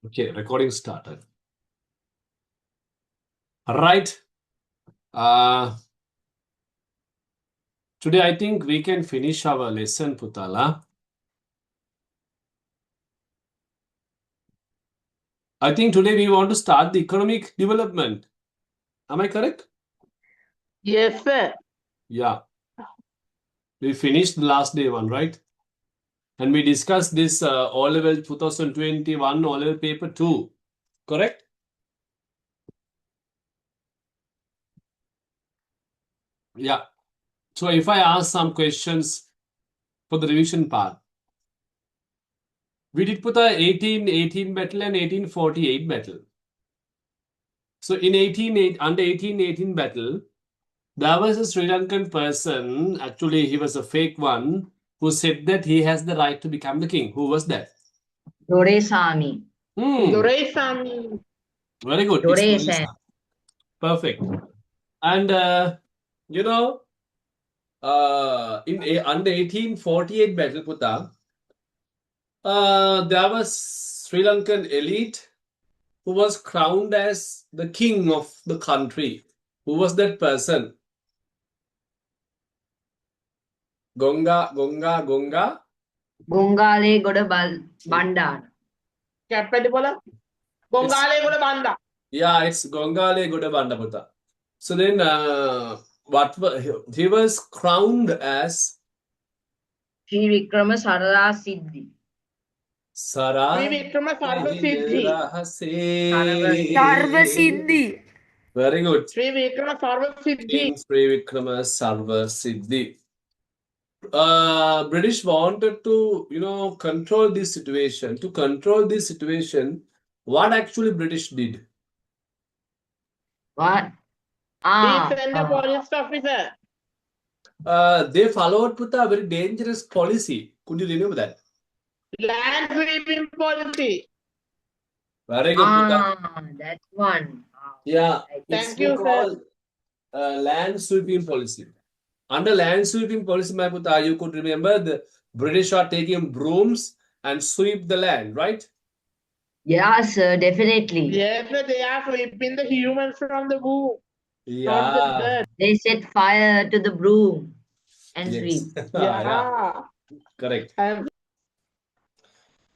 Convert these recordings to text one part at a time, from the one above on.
Okay, recording started. Right. Today I think we can finish our lesson, Putala. I think today we want to start the economic development. Am I correct? Yes, sir. Yeah. We finished the last day one, right? And we discussed this O-level 2021 O-level paper 2. Correct? Yeah. So if I ask some questions for the revision part, we did put a 1818 battle and 1848 battle. So in under 1818 battle, there was a Sri Lankan person, actually he was a fake one, who said that he has the right to become the king. Who was that? Doraisamy. Doraisamy. Very good. It's Doraisamy. Doresa. Perfect. And under 1848 battle, Putta, there was Sri Lankan elite who was crowned as the king of the country. Who was that person? Gonga. Gongale Goda Bandar. Captain bola. Gongale bola banda. Yeah, it's Gongale Godabanda Putta. So then, he was crowned as Sri Vikrama Sarada Siddhi. Sara. Sri Vikrama Sarva Siddhi. Sarva Siddhi. Very good. Sri Vikrama Sarva Siddhi. King Sri Vikrama Sarva Siddhi. British wanted to, control this situation. To control this situation, what actually British did? What? He sent a police officer. They followed Putta a very dangerous policy. Could you remember that? Land sweeping policy. Very good, Putta. That one. Yeah, Thank you, sir. Land sweeping policy. Under land sweeping policy, my Putta, you could remember the British are taking brooms and sweep the land, right? Yes, definitely. Yes, sir, they are sweeping the humans from the womb. Yeah. They set fire to the broom and Yes. sweep. Yeah. Correct. And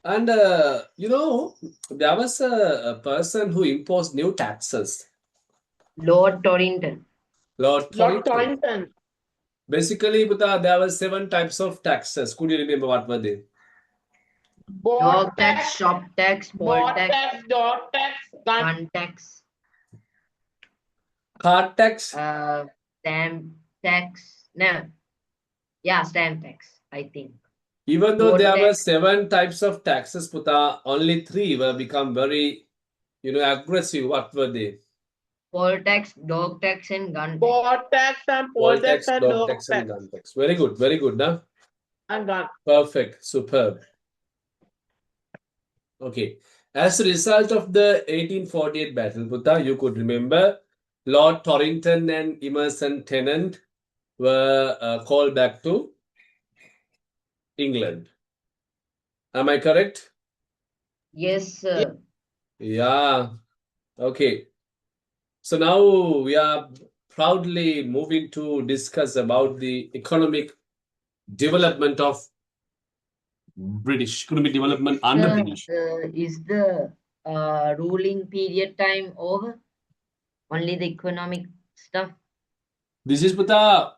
And there was a person who imposed new taxes. Lord Torrington. Lord Lord Torrington. Torrington. Basically, Putta, there were 7 types of taxes. Could you remember what were they? Dog tax, shop tax, poll board tax, tax, dog tax, gun tax, Card tax. stamp tax. No. Yeah, stamp tax, I think. Even though Road there were tax. 7 types of taxes, Putta, only 3 were become very, aggressive. What were they? Poll tax, dog tax, and gun tax. board tax and poll tax and dog dog tax, tax. and gun tax. Very good, nah? And gun. Perfect, superb. Okay. As a result of the 1848 battle, Putta, you could remember Lord Torrington and Emerson Tennant were called back to England. Am I correct? Yes, sir. Yeah. Okay. So now we are proudly moving to discuss about the economic development of British, economic development under British. Is the ruling period time over? Only the economic stuff? This is Putta,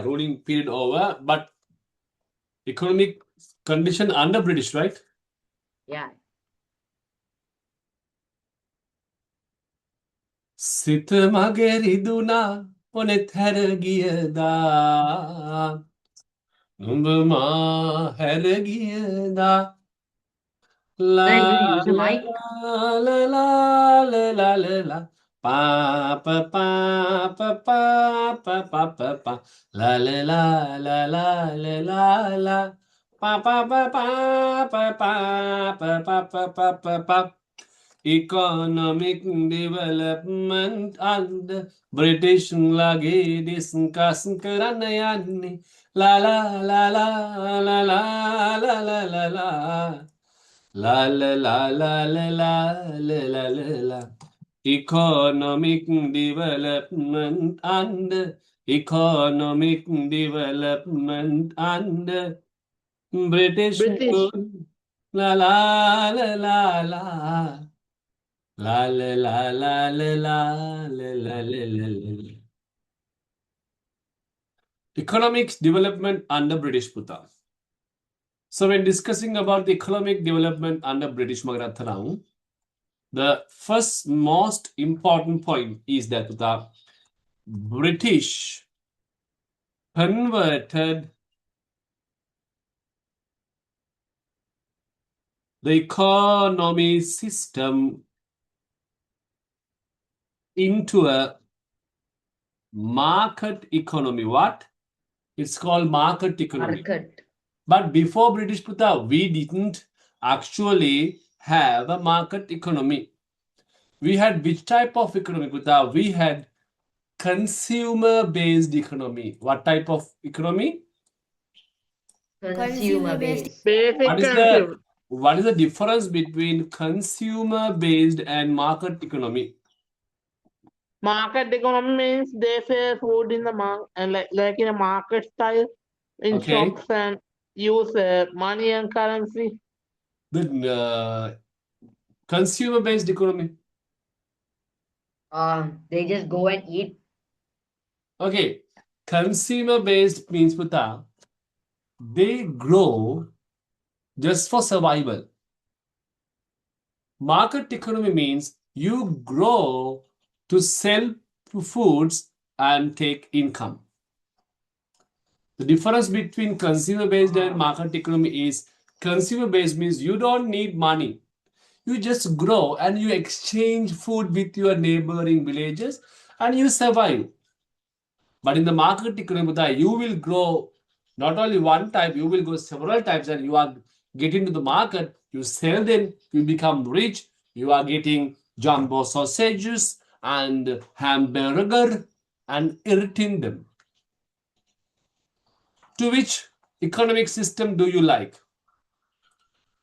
ruling period over, but economic condition under British, right? Yeah. සිත මගේ රිදුනා පොනෙත් හැර ගියදා නුඹ මා හැර ගියදා ලා Use a ලා mic. ලා ලා ලා ලා ලා ලා pa pa pa pa pa pa pa pa pa la la la la la la la la pa pa pa pa pa pa pa pa pa pa pa pa economic development under British lagi discuss කරන්න යන්නේ la la la la la la la la la La la la la la la la la la la. Economic development under economic development under British British. rule. La la la la la. La la la la la la la la la la. Economic development under British Puta. So when discussing about the economic development under British Magarathanam, the first most important point is that the British converted the economy system into a market economy. What? It's called market economy. Market. But before British Puta, we didn't actually have a market economy. We had which type of economy, Puta? We had consumer-based economy. What type of economy? Consumer based. Basic What is the difference between consumer-based and market economy? Market economy means they sell food in the market and like in a market style in Okay. shops and use money and currency. The consumer-based economy. They just go and eat. Okay. Consumer-based means, Puta, they grow just for survival. Market economy means you grow to sell foods and take income. The difference between consumer-based and market economy is consumer-based means you don't need money. You just grow and you exchange food with your neighboring villages and you survive. But in the market economy, you will grow not only one type, you will grow several types and you are getting to the market, you sell them, you become rich, you are getting jumbo sausages and hamburger and eating them. To which economic system do you like?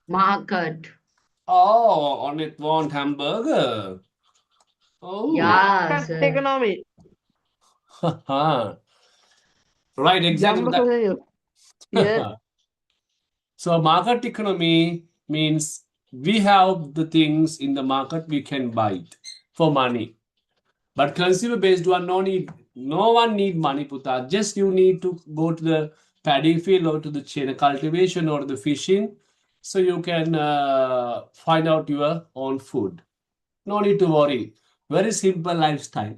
Market. Oh, on it want hamburger. Oh, Yeah, Market sir. economy. right, exactly. Jumbo sausages. Yes. So market economy means we have the things in the market we can buy it for money. But consumer based one no one need money, Puta. Just you need to go to the paddy field or to the chain cultivation or the fishing, so you can find out your own food. No need to worry. Very simple lifestyle.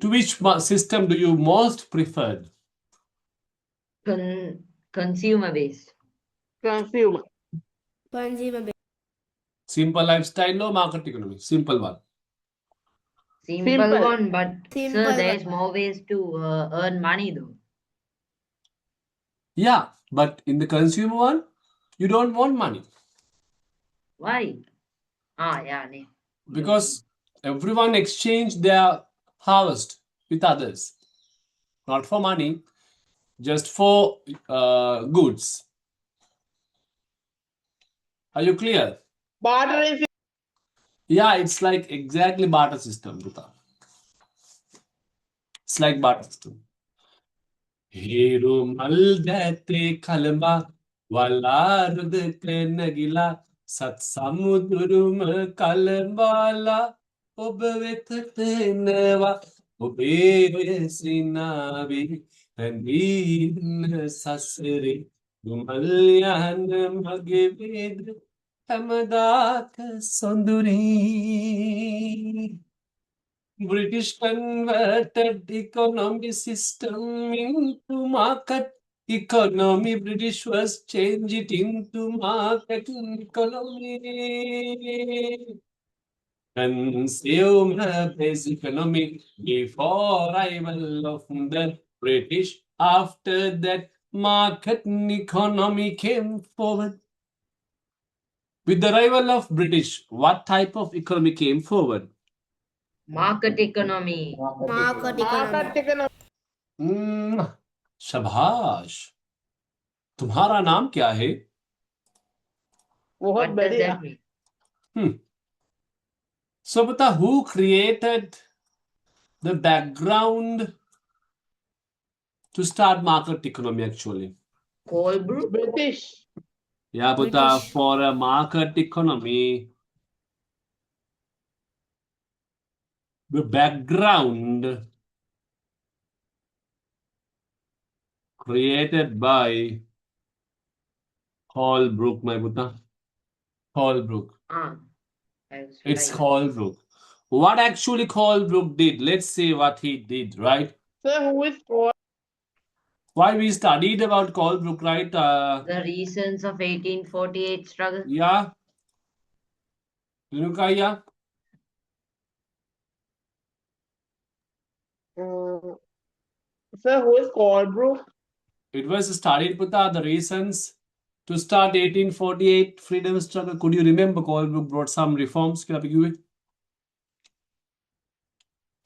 To which system do you most prefer? Consumer based. Consumer. Simple lifestyle, no market economy. Simple one. Simple one, but sir, there's more ways to earn money though. Yeah, but in the consumer one, you don't want money Why? Yeah. because everyone exchange their harvest with others, not for money, just for goods. Are you clear? Bartering. Yeah, it's like exactly barter system, Buta. It's like barter system. Hero maldate kalma walarud nagila sat samudurum kalmbala ඔබ වෙතට එනවා ඔබේ සිනාවේ පැමිණ සසරේ දුමල් යන මගේ වේද හැමදාක සොඳුරී British converted economy system into market economy. British was changed it into market economy. Consumer-based economy before arrival of the British. After that, market economy came forward. With the arrival of British, what type of economy came forward? Market economy. Market economy. शाबाश तुम्हारा नाम क्या है बहुत What does बढ़िया that mean? So, Puta, who created the background to start market economy actually? Colebrook? British Yeah, Puta, British. for a market economy, the background created by Holbrook, my Puta. Holbrook. Ah, that's It's right. Holbrook. What actually Holbrook did? Let's see what he did, right? Sir who is called Why we studied about Holbrook, right? The reasons of 1848 struggle. Yeah. Rinukaya? Sir who is Colebrooke It was studied, Puta, the reasons to start 1848 freedom struggle. Could you remember Colebrook brought some reforms? Can I begin with?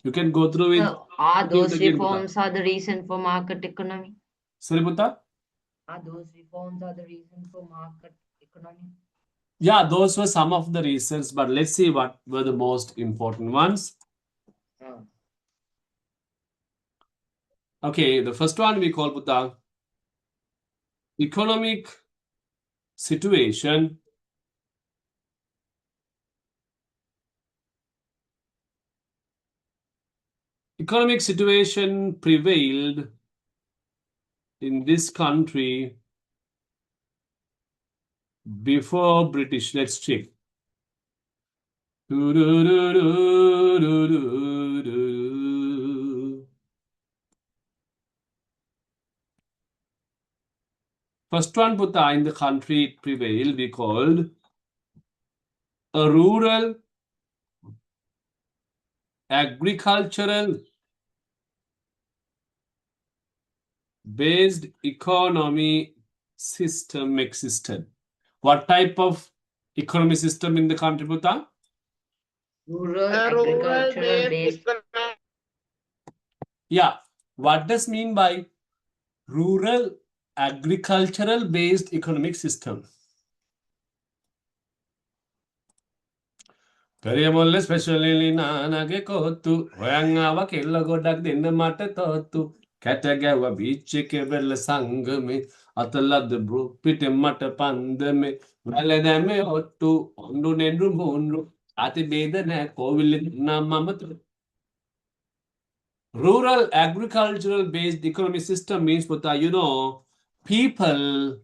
You can go through it. Are Repeat those again, Puta. reforms are the reason for market economy? Sorry, Puta? Are those reforms are the reason for market economy? Yeah, those were some of the reasons, but let's see what were the most important ones. Ah. Okay, the first one we call Puta economic situation prevailed in this country before British. Let's check. First one, Puta, in the country it prevailed, we called a rural agricultural based economy system existed. What type of economy system in the country, Puta? Rural rural agricultural based based. Yeah. What does mean by rural agricultural based economic system? Kariyamole specially nanage kotu hoyangawa killa godak denna mata totu katagawa beach kebel sangame atalad bro pite mata pandame valadame ottu ondu nendu mundu ati bedana kovil namamatu. Rural agricultural based economy system means, Puta, people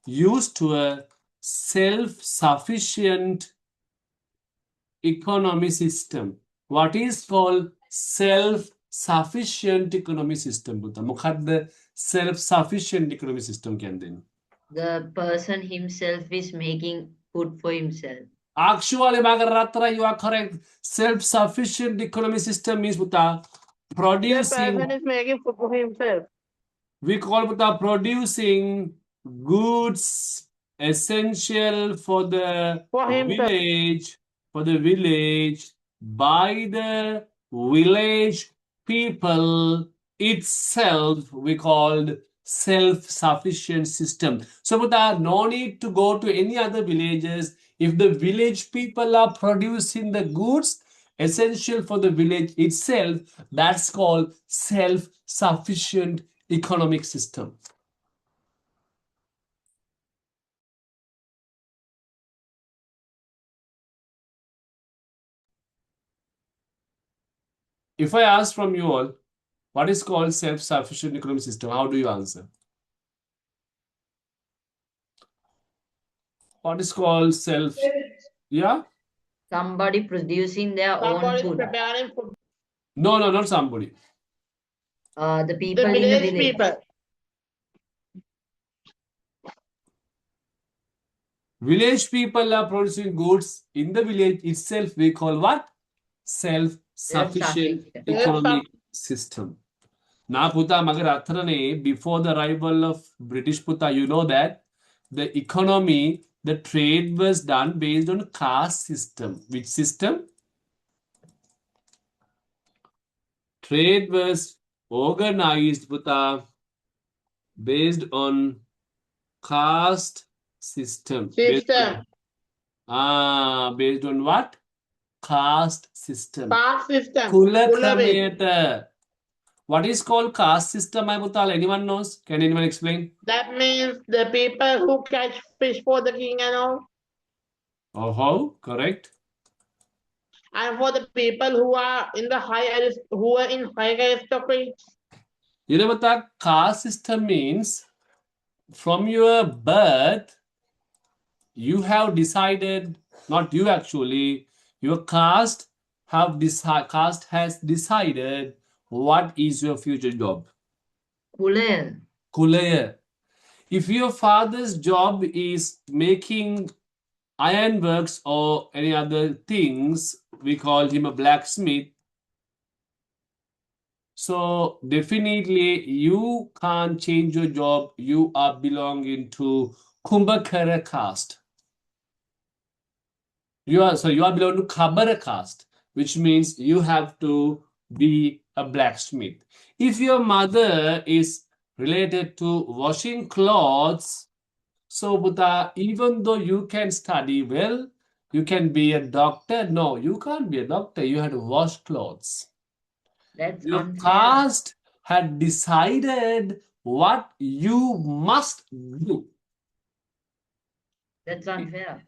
used to a self-sufficient economy system. What is called self-sufficient economy system, Puta? Mukhad self-sufficient economy system can then. The person himself is making food for himself. Actually, Magaratra, you are correct. Self-sufficient economy system means, Puta, the producing. Person is making food for himself We call Buddha producing goods essential for the for himself village by the village people itself. We called self-sufficient system. So Buddha, no need to go to any other villages. If the village people are producing the goods essential for the village itself, that's called self-sufficient economic system. If I ask from you all, what is called self-sufficient economic system, how do you answer? What is called self? Yeah? Somebody producing their own somebody is food. preparing food No, not somebody. The the people in the village village. people Village people are producing goods in the village itself. We call what? Self-sufficient Self-sufficient. economic system. Now, Puta, Magar Atharane, before the arrival of British Puta, you know that the economy, the trade was done based on caste system. Which system? Trade was organized, Puta, based on caste system. System. Based on what? Caste system. Caste system. Kula Kulavin. Krameta. What is called caste system, Abutal? Anyone knows? Can anyone explain? That means the people who catch fish for the king and all. Oh, correct. And for the people who are in the who are in high aristocracy. You know what that caste system means? From your birth, you have decided, not you actually, your caste has decided what is your future job. Kulaya. Kulaya. If your father's job is making ironworks or any other things, we call him a blacksmith. So definitely you can't change your job. You are belonging to Kumbhakara caste. You are belonging to Khabara caste, which means you have to be a blacksmith. If your mother is related to washing clothes, so Buddha, even though you can study well, you can be a doctor. No, you can't be a doctor. You have to wash clothes. That's Your unfair. caste had decided what you must do. That's unfair.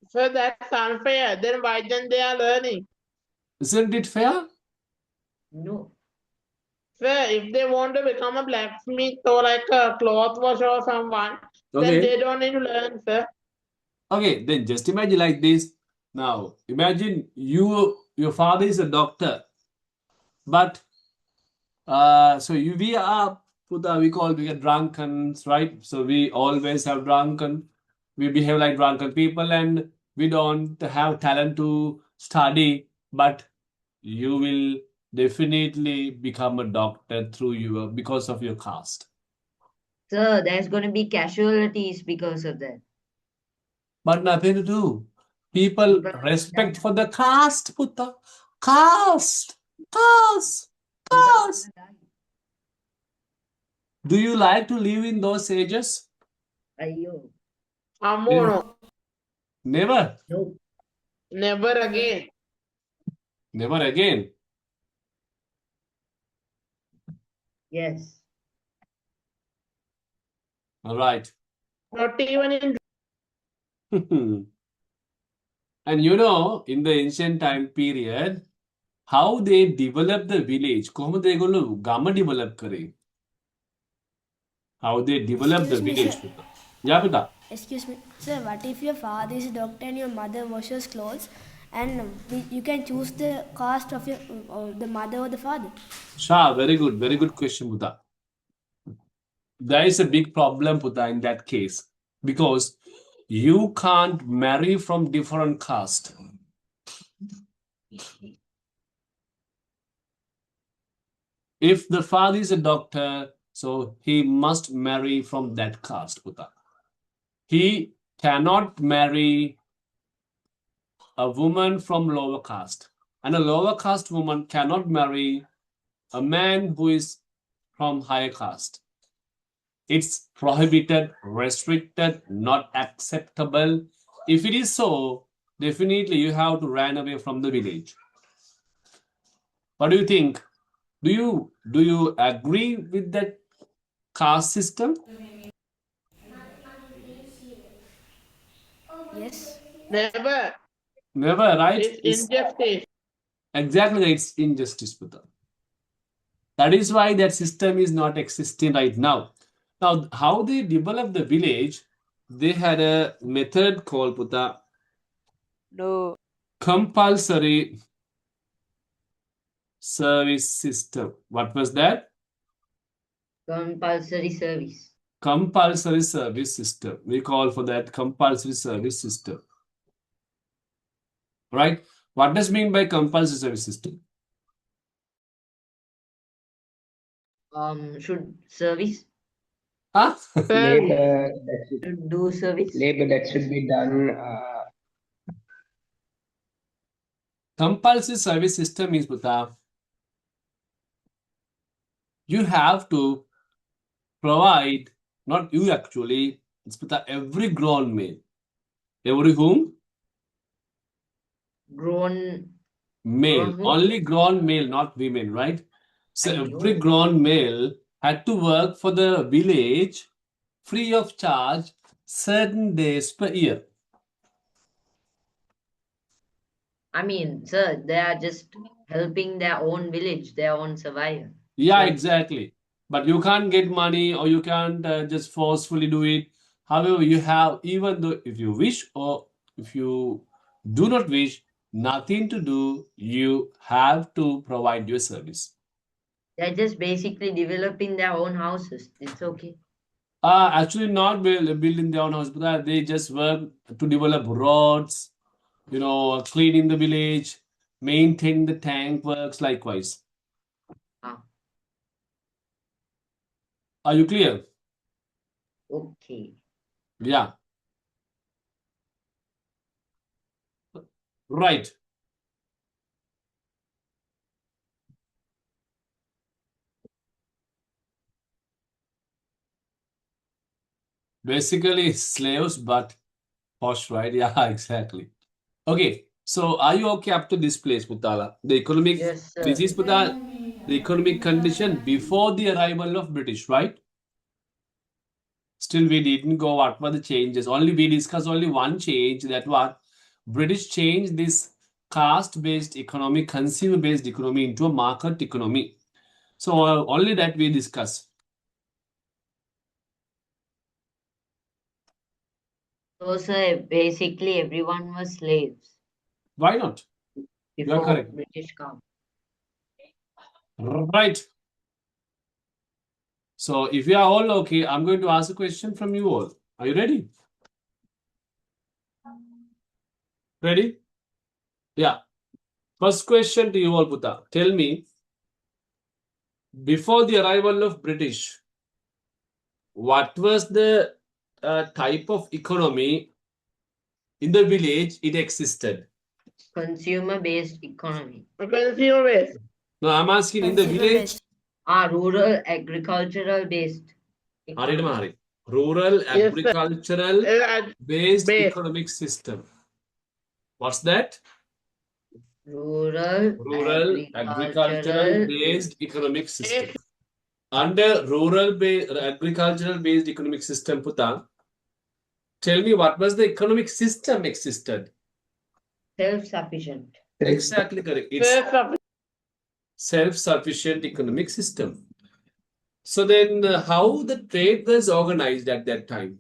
So that's unfair. Then why then they are learning? Isn't it fair? No. Sir, if they want to become a blacksmith or like a cloth washer or someone, then Okay. they don't need to learn, sir. Okay, then just imagine like this. Now, imagine your father is a doctor, but we are Buddha, we are drunkens, right? So we always have we behave like drunken people, and we don't have talent to study, but you will definitely become a doctor because of your caste. Sir, there's going to be casualties because of that. But nothing to do. People respect for the caste, Buddha. Caste. Do you like to live in those ages? Ayyo. Amono. Never. No. Never again. Never again. Yes. All right. Not even in And in the ancient time period, how they developed the village, කොහොමද ඒගොල්ලෝ ගම develop කරේ? How they developed the Excuse me, village. sir. Yeah, Pita. Excuse me, sir. What if your father is a doctor and your mother washes clothes, and you can choose the caste of the mother or the father? Shah, very good question, Pita. There is a big problem, Pita, in that case, because you can't marry from different caste. If the father is a doctor, so he must marry from that caste, Pita. He cannot marry a woman from lower caste, and a lower caste woman cannot marry a man who is from higher caste. It's prohibited, restricted, not acceptable. If it is so, definitely you have to run away from the village. What do you think? Do you agree with that caste system? Yes. never. Never, right? It's injustice. Exactly, it's injustice, Buddha. That is why that system is not existing right now. Now, how they developed the village, they had a method called Buddha. No. Compulsory service system. What was that? Compulsory service. Compulsory service system. We call for that compulsory service system. Right? What does mean by compulsory service system? Should service? Huh? Labor that should, Should do service? labor that should be done. Compulsory service system is, Buddha, you have to provide, not you actually, It's with every grown male. Every whom? Grown, Male. Grown who? Only grown male, not women, right? So I every know. grown male had to work for the village free of charge certain days per year. I mean, sir, they are just helping their own village, their own survival. Yeah, So- exactly. But you can't get money or you can't just forcefully do it. However, you have, even though if you wish or if you do not wish, nothing to do, you have to provide your service. They're just basically developing their own houses. It's okay. Actually, not building their own house, but they just work to develop roads, cleaning the village, maintain the tank works likewise. Ah, Are you clear? okay. Yeah. Right. Basically, slaves, but posh, right? Yeah, exactly. Okay. So, are you okay up to this place, Putala? The economic, Yes, sir. this is Putala, the economic condition before the arrival of British, right? Still, we didn't go what were the changes. Only we discussed only one change, that what British changed this caste-based economy, consumer-based economy into a market economy. So only that we discuss. So, sir, basically everyone was slaves Why not? You are before correct. British come. Right. So if you are all okay, I'm going to ask a question from you all. Are you ready? Ready? Yeah. First question to you all, Puta. Tell me, before the arrival of British, what was the type of economy in the village it existed? Consumer-based economy. Consumer base. No, I'm asking in the village. Rural agricultural-based Hari economy. Hari. Rural Yes, sir. agricultural based Base. economic system. What's that? Rural Agricultural based economic system. Under agricultural based economic system, Puta, tell me what was the economic system existed? self-sufficient. Exactly correct. It's Self-sufficient. self-sufficient economic system. So then, how the trade was organized at that time?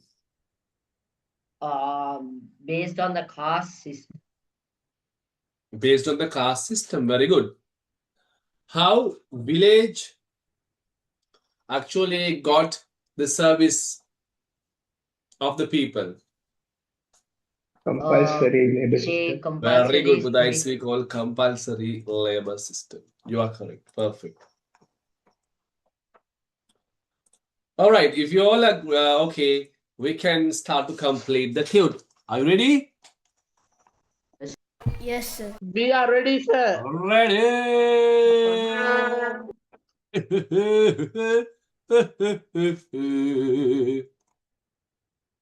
Based on the caste system. Based on the caste system. Very good. How village actually got the service of the people? Compulsory labor Say system. Very good, compulsory Buddha. It's study. we call compulsory labor system. You are correct. Perfect. All right. If you all are okay, we can start to complete the theory. Are you ready? Yes, sir. We are ready, sir. Ready.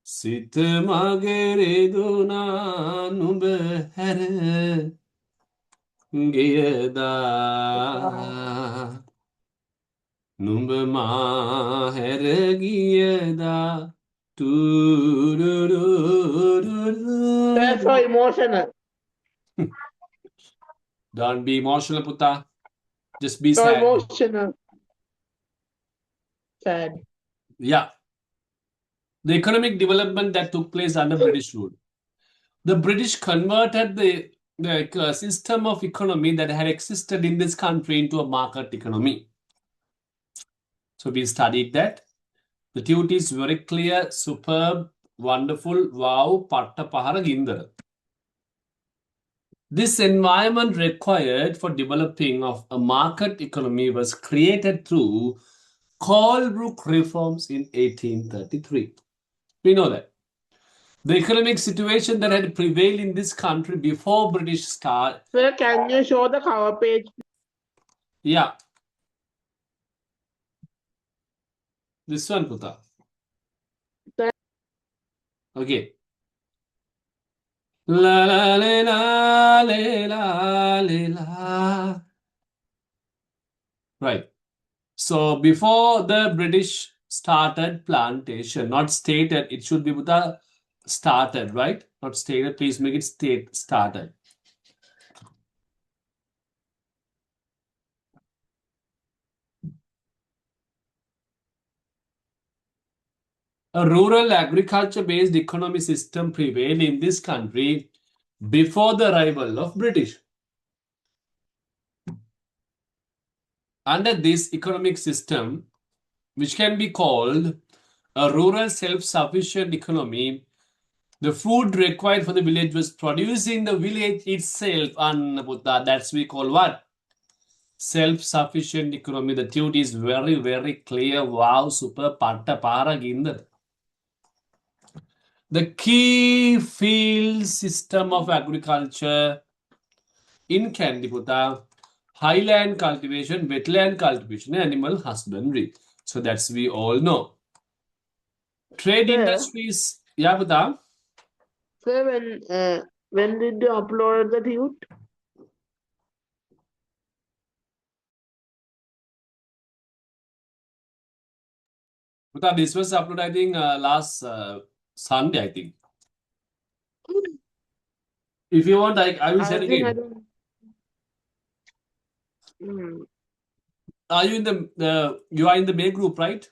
සිත මගෙරෙදුනා නුඹ හැර ගියදා නුඹ මා හැර ගියදා That's so emotional. Don't be emotional, Puta. Just be So sad. emotional. Sad. Yeah. The economic development that took place under British rule. The British converted the system of economy that had existed in this country into a market economy. So we studied that. The duty is very clear, superb, wonderful, wow, patta pahara gindara. This environment required for developing of a market economy was created through Colebrook reforms in 1833. We know that. The economic situation that had prevailed in this country before British start. Sir, can you show the cover page? Yeah. This one, Puta. Okay. La la la la la la la. Right. So before the British started plantation, not stated, it should be with the started, right? Not stated, please make it state started. A rural agriculture-based economy system prevailed in this country before the arrival of British. Under this economic system, which can be called a rural self-sufficient economy, the food required for the village was produced in the village itself. That's we call what? Self-sufficient economy. The tune is very, very clear. Wow, super patta para ginda. The key field system of agriculture in Kandiputa, highland cultivation, wetland cultivation, animal husbandry. So that's we all know. Trade Sir. industries. Yeah, Buddha. Sir, when did you upload the tute? Buddha, this was uploaded, I think, last Sunday, I think. If you want, I will send I think I again. don't. Are you in you are in the main group, right?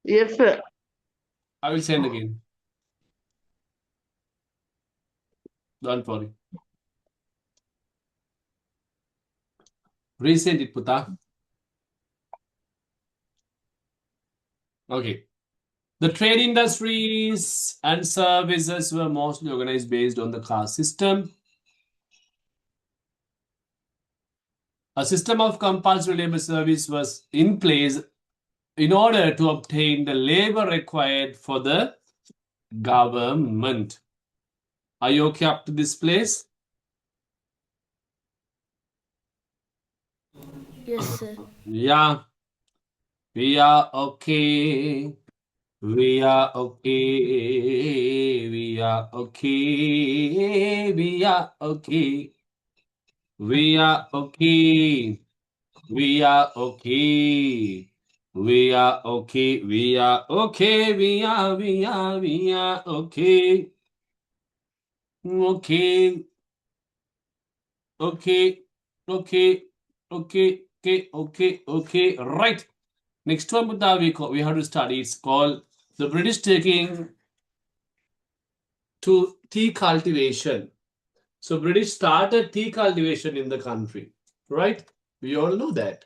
Yes, sir. I will send again. Don't worry. Resend it, Puta. Okay. The trade industries and services were mostly organized based on the caste system. A system of compulsory labor service was in place in order to obtain the labor required for the government. Are you okay up to this place? Yes, sir. Yeah. We are okay. We are okay. We are okay. We are okay. We are okay. We are okay. We are okay. We are okay. We are okay. Okay. Okay. Okay. Okay. Okay. Right. Next one, Buddha, we have to study. It's called the British taking to tea cultivation. So British started tea cultivation in the country, right? We all know that.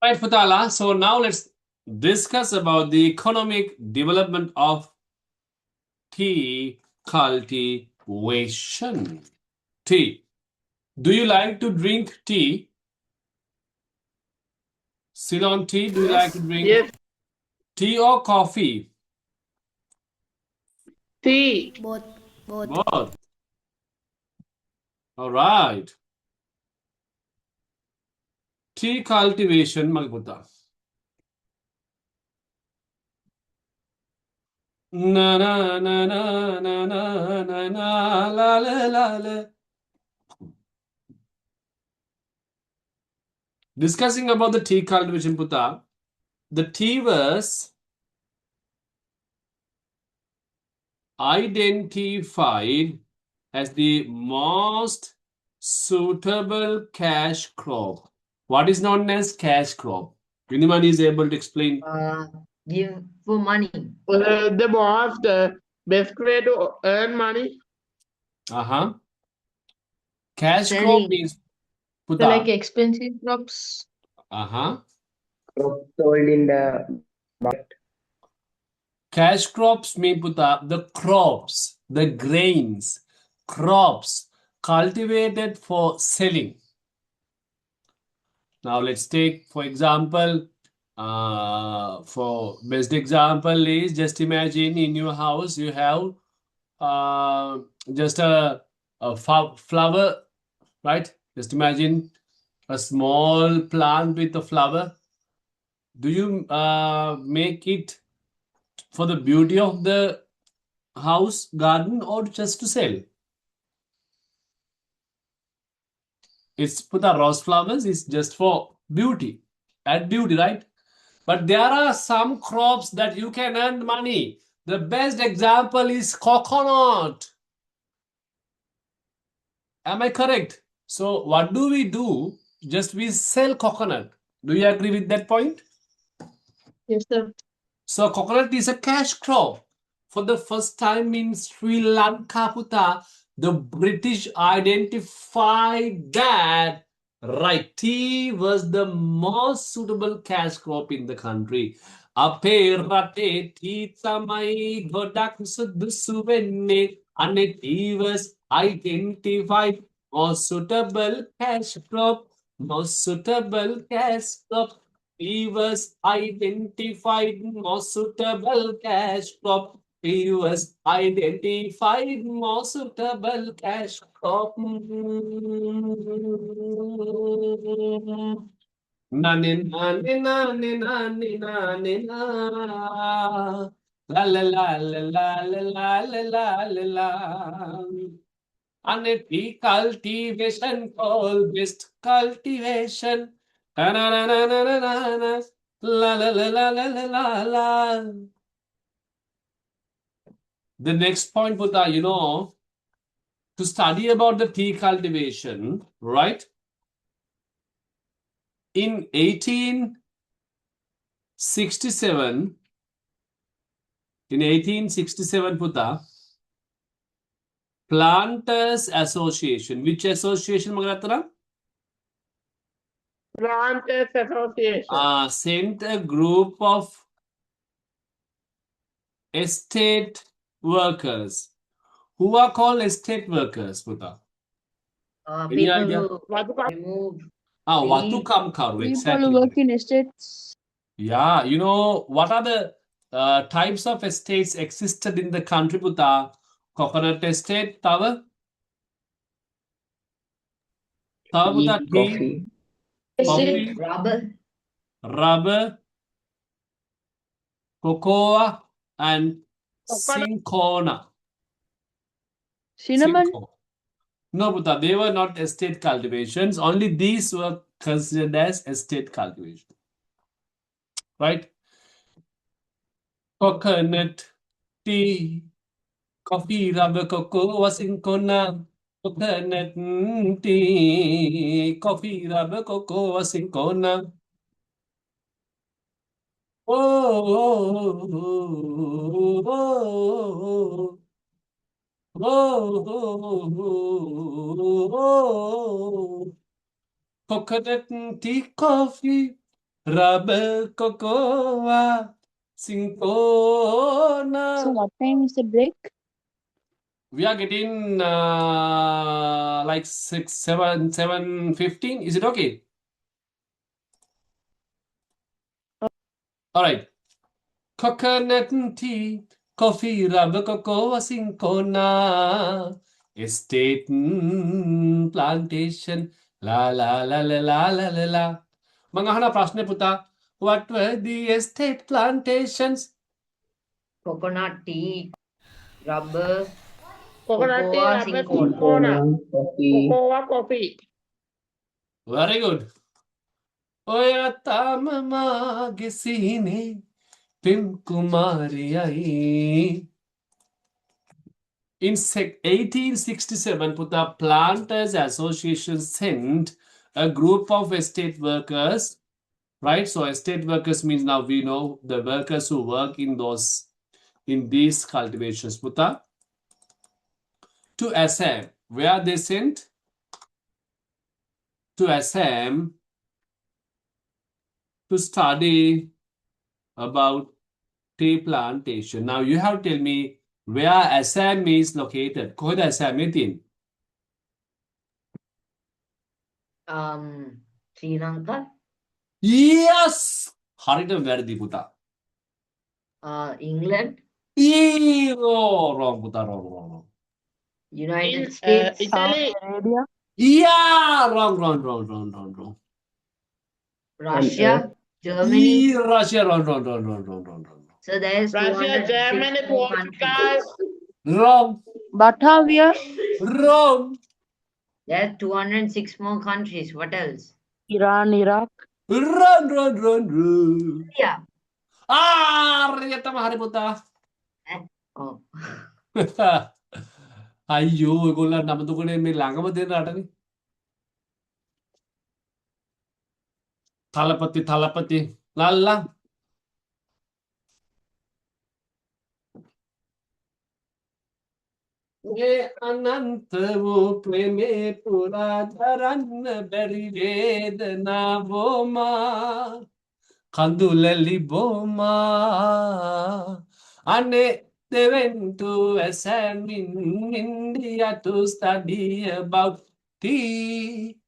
Right, Fatala. So now let's discuss about the economic development of tea cultivation. Tea. Do you like to drink tea? Ceylon tea, do you like to drink Yes. tea or coffee? Tea. Both. Both. All right. Tea cultivation, Magbuddha. Na na na na na na na na la la la. Discussing about the tea cultivation, Buddha. the tea was identified as the most suitable cash crop. What is known as cash crop? Anyone is able to explain? Give for money. The most best way to earn money. Uh-huh. Cash crop Selling. means So Puta. like expensive crops. Uh-huh. Crop sold in the market. Cash crops mean Puta, the crops, the grains, crops cultivated for selling. Now let's take, for example, for best example is just imagine in your house you have just a flower, right? Just imagine a small plant with a flower. Do you make it for the beauty of the house, garden, or just to sell? It's put the rose flowers is just for beauty, add beauty, right? But there are some crops that you can earn money. The best example is coconut. Am I correct? So what do we do? Just we sell coconut. Do you agree with that point? Yes, sir. So coconut is a cash crop. For the first time in Sri Lanka, Puta, the British identified that right tea was the most suitable cash crop in the country. Aphe rate tea tamai godak sudusu wenne ane tea was identified most suitable cash crop. Most suitable cash crop. He was identified most suitable cash crop. He was identified most suitable cash crop. Nane, nane, nane, nane, nane, na. La la la la la la la la la la. And a tea cultivation called best cultivation. Ta-na-na-na-na-na-na. La la la la la la la la. The next point, Puta, to study about the tea cultivation, right? In 1867, Puta, Planters Association. Which association, Magaratana? Planters Association. Sent a group of estate workers. Who are called estate workers, Puta? Any People idea? who remove Watu trees. Kamkaru, People exactly. who work in estates. Yeah, what are the types of estates existed in the country, Puta? Coconut estate, Tawa? Tawa, Puta, tea, Coffee. coffee, Rubber. rubber, cocoa, and Coconut. cinchona. Cinnamon. Cinchona. No, Puta, they were not estate cultivations. Only these were considered as estate cultivation. Right? Coconut, tea, coffee, rubber, cocoa, cinchona. Coconut, tea, coffee, rubber, cocoa, cinchona. Coconut, tea, coffee, rubber, cocoa, cinchona. So what time is the break? We are getting like 7:15. Is it okay? All right. Coconut tea, coffee, rubber, cocoa, cinchona, estate plantation, la la la la la la la la. Mangahana prashne puta. What were the estate plantations? Coconut tea. Rubber. Coconut tea, Cocoa, rubber, cinchona. cinchona. Coffee. Cocoa, coffee. Very good. ඔය තාම මාගේ සීනේ පෙම් කුමාරියයි. In 1867, Putta Planters Association sent a group of estate workers, right? So estate workers means now we know the workers who work in these cultivations, Putta, to Assam. Where are they sent? To Assam to study about tea plantation. Now you have to tell me where Assam is located. කොහෙද Assam එක තියෙන්නේ? Sri Lanka, Yes! හරියටම වැරදි පුතා. England, Wrong පුතා, wrong. United In States, Italy, Arabia. Yeah, wrong. Russia, Germany. Russia, wrong. So there's Russia, 206 Germany, more countries. Portugal, Wrong. Batavia. Wrong. There's 206 more countries. What else? Iran, Iraq. Run. Yeah. හරියටම හරි පුතා. Oh. අයියෝ ඔයගොල්ලන් නම දුකනේ මේ ළඟම දෙන රටනේ. තලපති ලල්ලා. මේ අනන්ත වූ ප්‍රේමේ පුරා දරන්න බැරි වේදනාවෝමා කඳුලලි බෝමා අනේ they went to Assam in India to study about tea.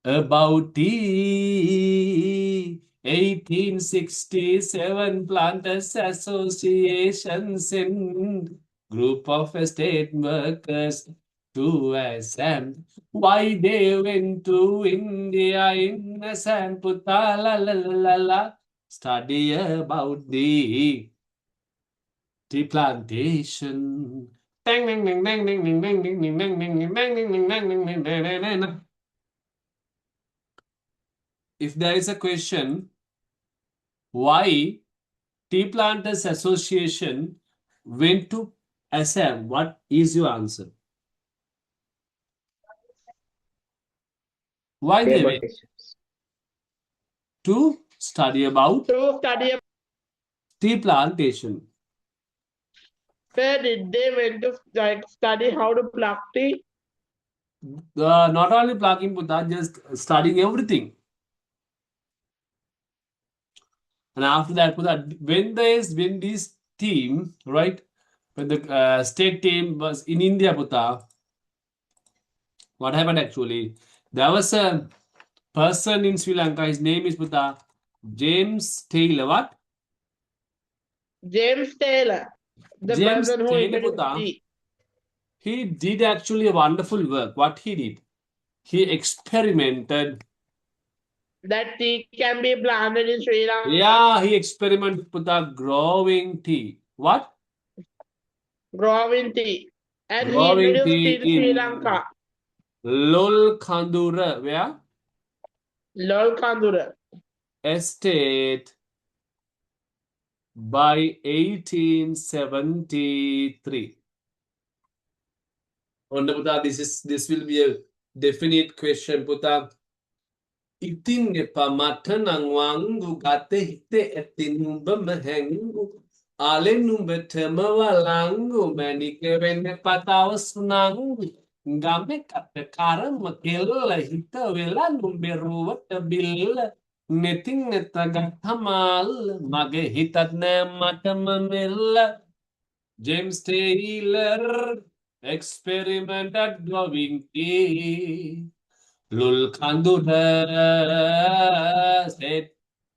1867 Planters Association sent group of estate workers to Assam. Why they went to India in Assam? Putta la. Study about the tea plantation. If there is a question, why Tea Planters Association went to Assam, what is your answer? Why they went? To study about to study. tea plantation. Where did they went to study how to pluck tea? Not only plucking Buddha, just studying everything. And after that, Buddha, when this team, right, when the state team was in India, Buddha, what happened actually? There was a person in Sri Lanka, his name is Buddha, James Taylor, what? James Taylor, the James person who Taylor, invented Buddha. tea. He did actually a wonderful work. What he did? He experimented. That tea can be planted in Sri Lanka. Yeah, he experimented with the growing tea. What? Growing tea. And Growing he introduced tea tea to Sri in Lanka. Lol Kandura, where? Lol Kandura. Estate by 1873. Onda Puta, this will be a definite question, Puta. ඉතින් එපා මට නං වංගු ගත හිතේ ඇතින් උඹම හැංගු ආලෙන් උඹටම වලංගු මැණික වෙන්න පතාව සුනංගු ගමේ කට කරම කෙල්ල හිත වෙලා නුඹේ රුවට බිල්ල නෙතින් නෙත ගත්තමල් මගේ හිතත් නෑ මටම මෙල්ල James Taylor experiment at growing tea. Lul Kandura said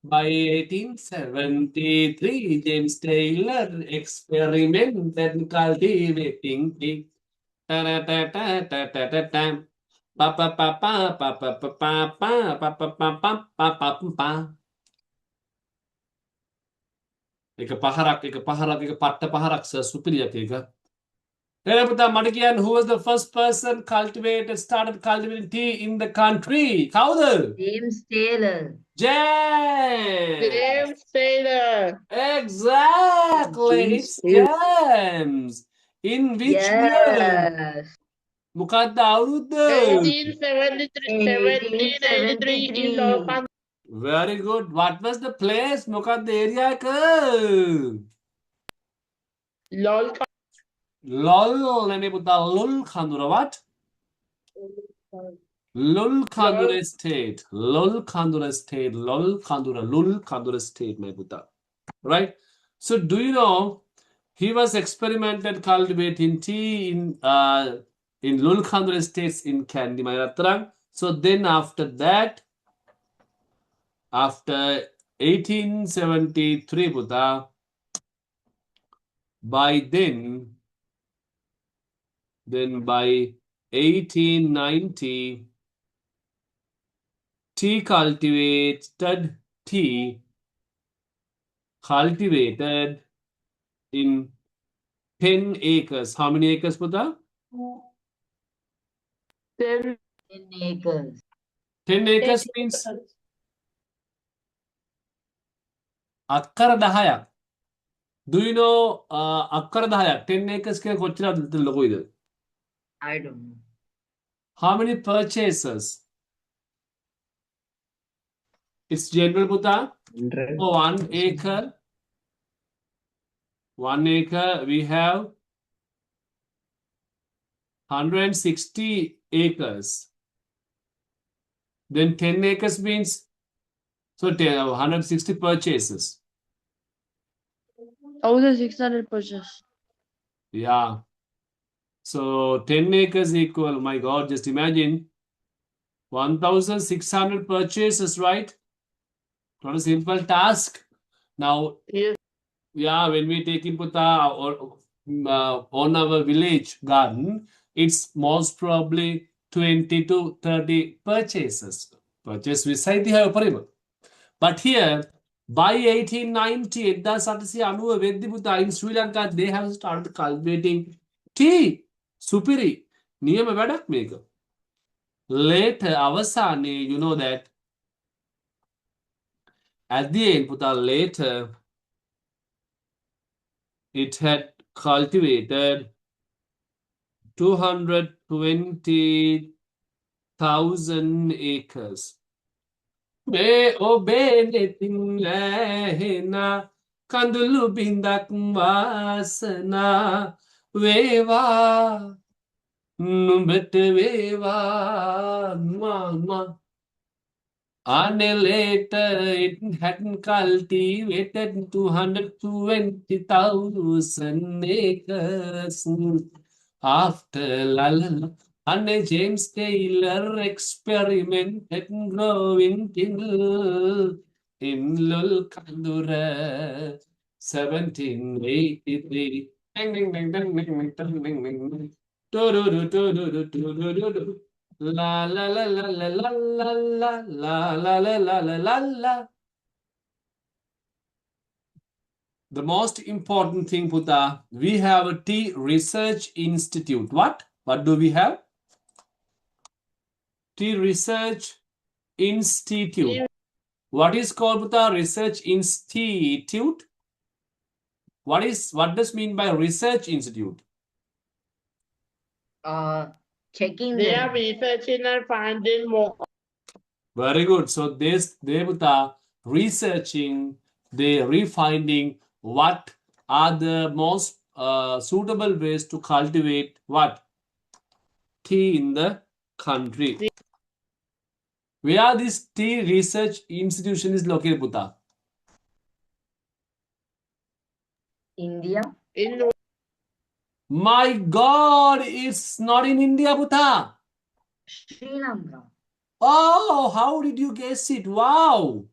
by 1873, James Taylor experimented cultivating tea. එක පහරක් පට්ට පහරක් සර් සුපිරියක් ඒක Who was the first person started cultivating tea in the country? James Taylor. James. James Taylor. Exactly. It's James. In which year? Yes. මොකක්ද අවුරුද්ද? 1873 in Lolkandura. Very good. What was the place? මොකක්ද area එක? ලොල් නෙමෙයි පුතා. ලොල් කඳුර. What? Lul Kandura State. Lul Kandura State. Lul Kandura State, my puta. Right? So do you know he was experimented cultivating tea in Lul Kandura States in Kandy, my Ratrang. So then after that, after 1873, puta, by then by 1890, tea cultivated in 10 acres. How many acres, puta? 10 10 acres. 10 acres means අක්කර 10ක්. Do you know අක්කර 10ක් 10 acres කියන කොච්චරද ලොකුයිද? I don't know. How many purchases? It's general, puta. 100. For 1 acre. 1 acre we have 160 acres. Then 10 acres means 160 purchases. 1,600 purchase. Yeah. So 10 acres equal, my God, just imagine 1,600 purchases, right? Not a simple task. Now, Yes. yeah, when we take in puta or on our village garden, it's most probably 20 to 30 purchases. Purchase beside the higher. But here, by 1890, in Sri Lanka, they have started cultivating tea. Supiri. Niyama wadak meka. Later, avasane, you know that at the end, puta, later, it had cultivated 220,000 acres. Kandulu bindak vasana veva numbet veva mama. And later it hadn't cultivated 220,000 acres. After la la la. And James Taylor experimented growing till in Lulkandura 1783. Ding, ding, ding, ding, ding, ding, ding, ding, ding. Do-do-do-do-do-do-do-do-do. La la la la la la la la la la la la la la la. The most important thing, puta, we have a tea research institute. What? What do we have? Tea Research Institute. What is called puta Research Institute? What does mean by Research Institute? Checking They them. are researching and finding more. Very good. So they puta researching, they refinding what are the most suitable ways to cultivate what? Tea in the country. Where this tea research institution is located, puta? India. In My God, it's not in India, puta. Sri Lanka. Oh, how did you guess it? Wow.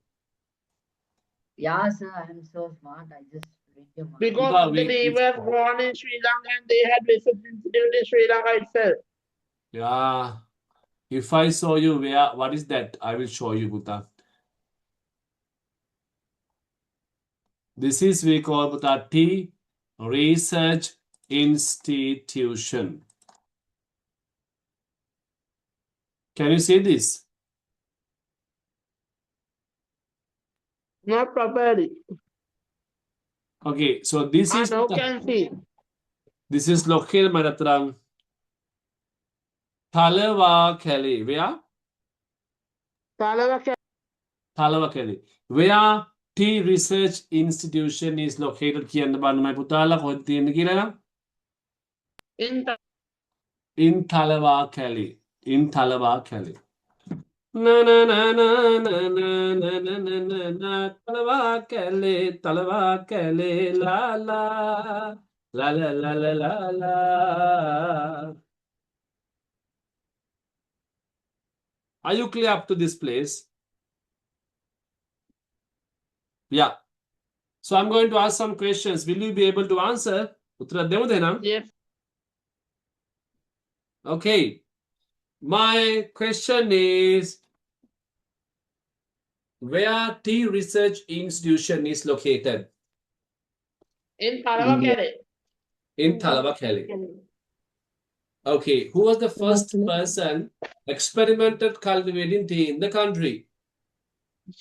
Yeah, sir, I'm so smart. I just read your mind. because Puta, the tea was grown in Sri Lanka and they had research institute in Sri Lanka itself. Yeah. If I show you what is that? I will show you, puta. This is we call puta tea research institution. Can you see this? Not properly. Okay, so this is Now can see. located Marathram Thalawakele. Where? Talawaka Thalawakele. Where Tea Research Institution is located කියන්න බලන්න මම පුතාලා කොහෙද තියෙන්නේ කියලා. in In Thalawakele. In Thalawakele. Na na na na na na na na na na na Thalawakele, Thalawakele, la la la la la la la la. Are you clear up to this place? Yeah. So I'm going to ask some questions. Will you be able to answer? Uttara demu dena? yes. Okay. My question is, where Tea Research Institution is located? In Talawaka. In Thalawakele. Okay. Who was the first person experimented cultivating tea in the country?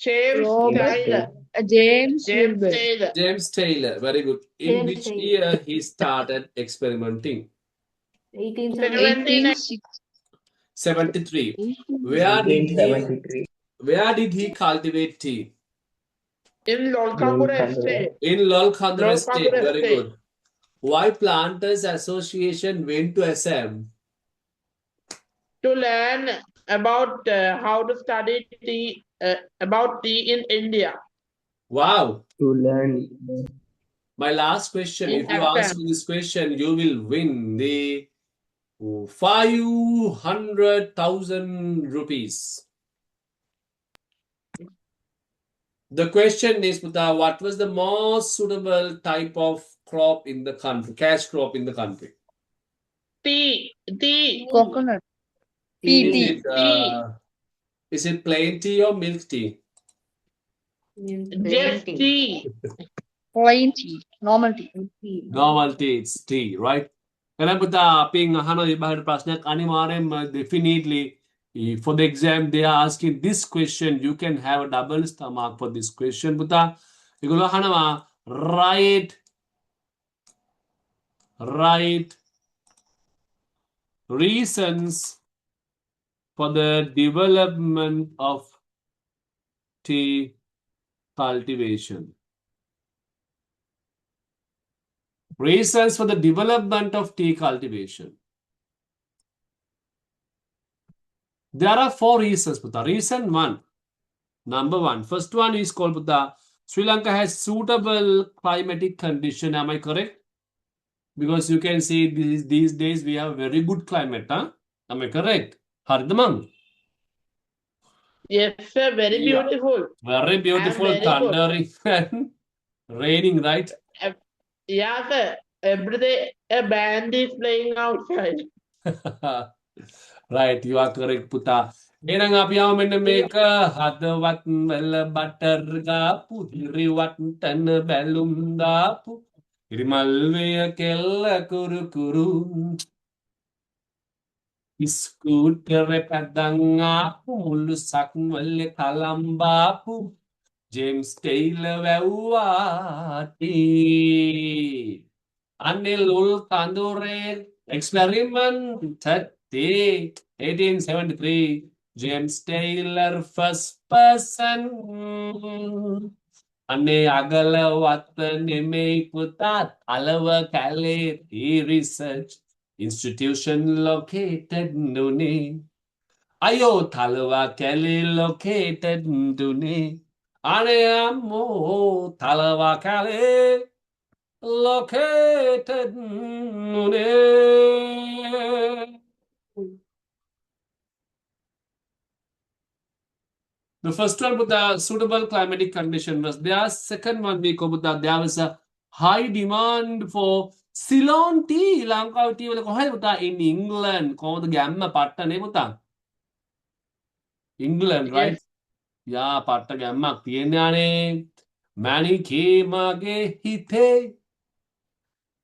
James Robert. Taylor. James James Wilbur. Taylor. James Taylor. Very good. In James which Taylor. year he started experimenting? 1870. 73. Where did he 1873. cultivate tea? In Lolkapura Estate. In Lolkandra Estate. Lolkandra Very Estate. good. Why Planters Association went to Assam? To learn about how to study tea, about tea in India. Wow. To learn. My last question. In If you Assam. answer this question, you will win the 500,000 rupees. The question is, Puta, what was the most suitable type of crop in the country, cash crop in the country? Tea. Coconut. Is Tea. is it plain tea or milk tea? Just tea. Plain tea. Normal tea. Normal tea, it's tea, right? Kaya puta, aping hano ibahid prasnak animarem definitely for the exam they are asking this question. You can have a double star mark for this question. Puta, igulo hanama right reasons for the development of tea cultivation. Reasons for the development of tea cultivation. There are 4 reasons, Puta. Reason 1. Number 1. First one is called, Puta, Sri Lanka has suitable climatic condition. Am I correct? Because you can see these days we have very good climate. Huh? Am I correct? Haridamang. Yes, sir. Very Yeah. beautiful. Very beautiful, very good. thundering and raining, right? Yeah, sir. Every day a band is playing outside. Right, you are correct, Puta. Enang අපි ආව මෙන්න මේක හදවත් වල butter ගාපු හිරිවත් තන බැලුම් දාපු හිරිමල්වය කෙල්ල කුරු කුරු ස්කූටර් පැදන් ආපු මුළු සක්වලේ කලම්බාපු ජේම්ස් ටේලර් වැව්වා ටී අනිල් උල් කඳුරේ experimented tea 1873 James Taylor first person අනේ අගලවත් නෙමෙයි පුතා අලව කැලේ tea research institution located නුනේ අයෝ තලවා කැලේ located නුනේ අනේ අම්මෝ තලවා කැලේ located නුනේ. The first one with the suitable climatic condition was there. Second one, there was a high demand for Ceylon tea. Lanka tea in England. Called the Gamma Pattane Buta. England, right? Yeah, Patta Gamma. Pienane. Mani Kemage Hite.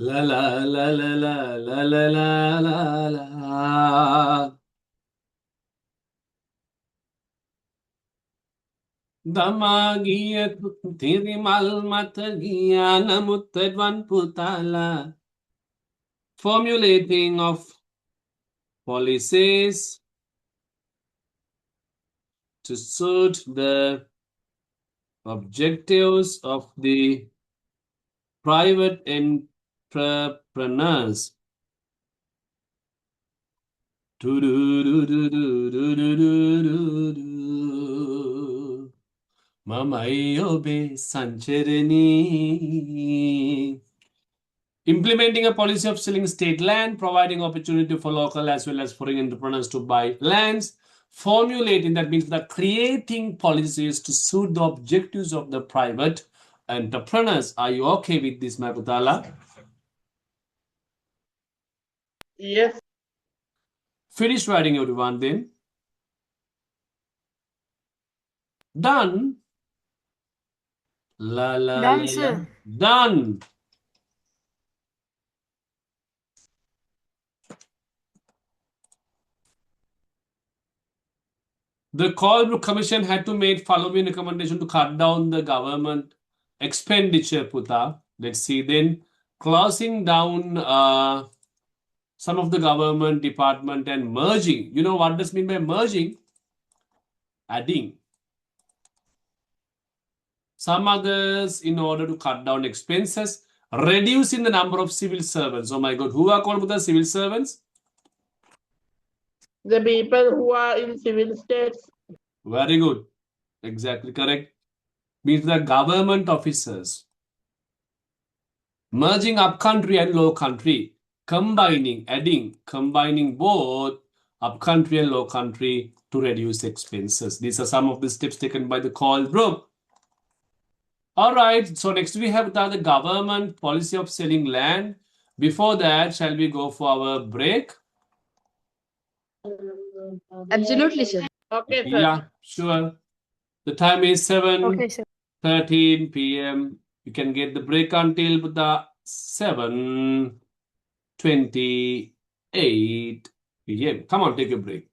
La la la la la la la la la la. දමාගිය තිරිමල් මත ගියා නමුත් එඩවන් පුතාලා. Formulating of policies to suit the objectives of the private entrepreneurs. Mamayobe Sanchereni. Implementing a policy of selling state land, providing opportunity for local as well as foreign entrepreneurs to buy lands. Formulating, that means that creating policies to suit the objectives of the private entrepreneurs. Are you okay with this, Maputala? Yes. Finish writing, everyone, then. Done. La la Done, la, sir. la. Done. The Colebrook Commission had to make following recommendation to cut down the government expenditure, Puta. Let's see then. Closing down some of the government department and merging. You know what does mean by merging? Adding. Some others in order to cut down expenses. Reducing the number of civil servants. Oh my God. Who are called the civil servants? The people who are in civil states. Very good. Exactly correct. Means the government officers. Merging upcountry and low country. Combining both upcountry and low country to reduce expenses. These are some of the steps taken by the Colebrook. All right, so next we have the government policy of selling land. Before that, shall we go for our break? Absolutely, sir. Okay, sir. Yeah, sure. The time is 7:13 p.m. You can get the break until the 7:28 p.m. Come on, take a break.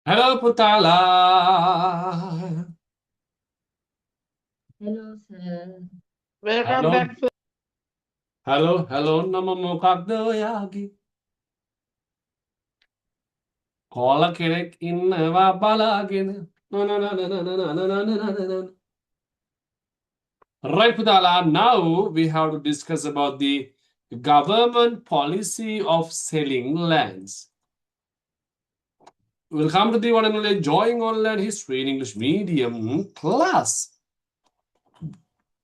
Hello, Putala. Hello, sir. Welcome Hello. back, sir. Hello, nama මොකක්ද ඔයාගේ? කෝල කෙනෙක් ඉන්නවා බලාගෙන. Right, Putala. Now we have to discuss about the government policy of selling lands. We'll come to the one and only Enjoying Online History in English Medium class.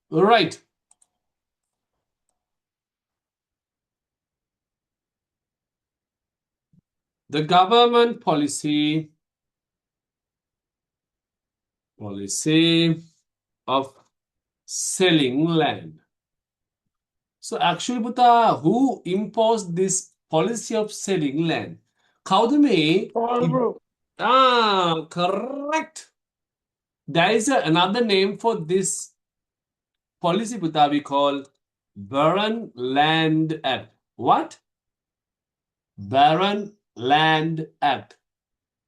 Right. The government policy of selling land. So actually, Buddha, who imposed this policy of selling land? කවුද මේ? Colebrook. Correct. There is another name for this policy, Buddha, we call Barren Land Act. What? Barren Land Act.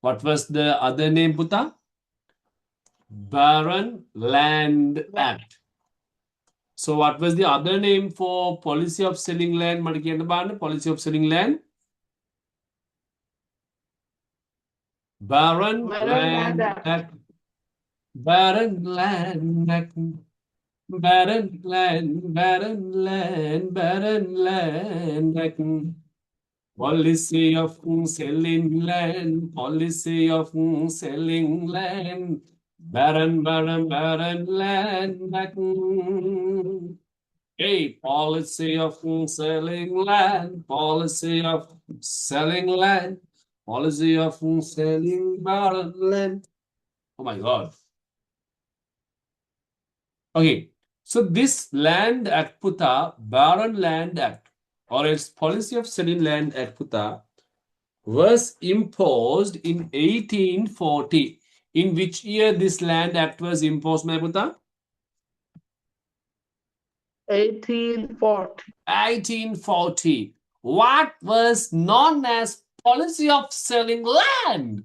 What was the other name, Buddha? Barren Land Act. So what was the other name for policy of selling land? මට කියන්න බලන්න policy of selling land. Barren Land Act. Barren Land Act. Barren Land Act. Policy of selling land. Policy of selling land. Barren Land Act. A policy of selling land. Policy of selling land. Policy of selling barren land. Oh my God. Okay. So this Land Act Putta, Barren Land Act, or its Policy of Selling Land Act Putta, was imposed in 1840. In which year this Land Act was imposed, my Putta? 1840. 1840. What was known as policy of selling land?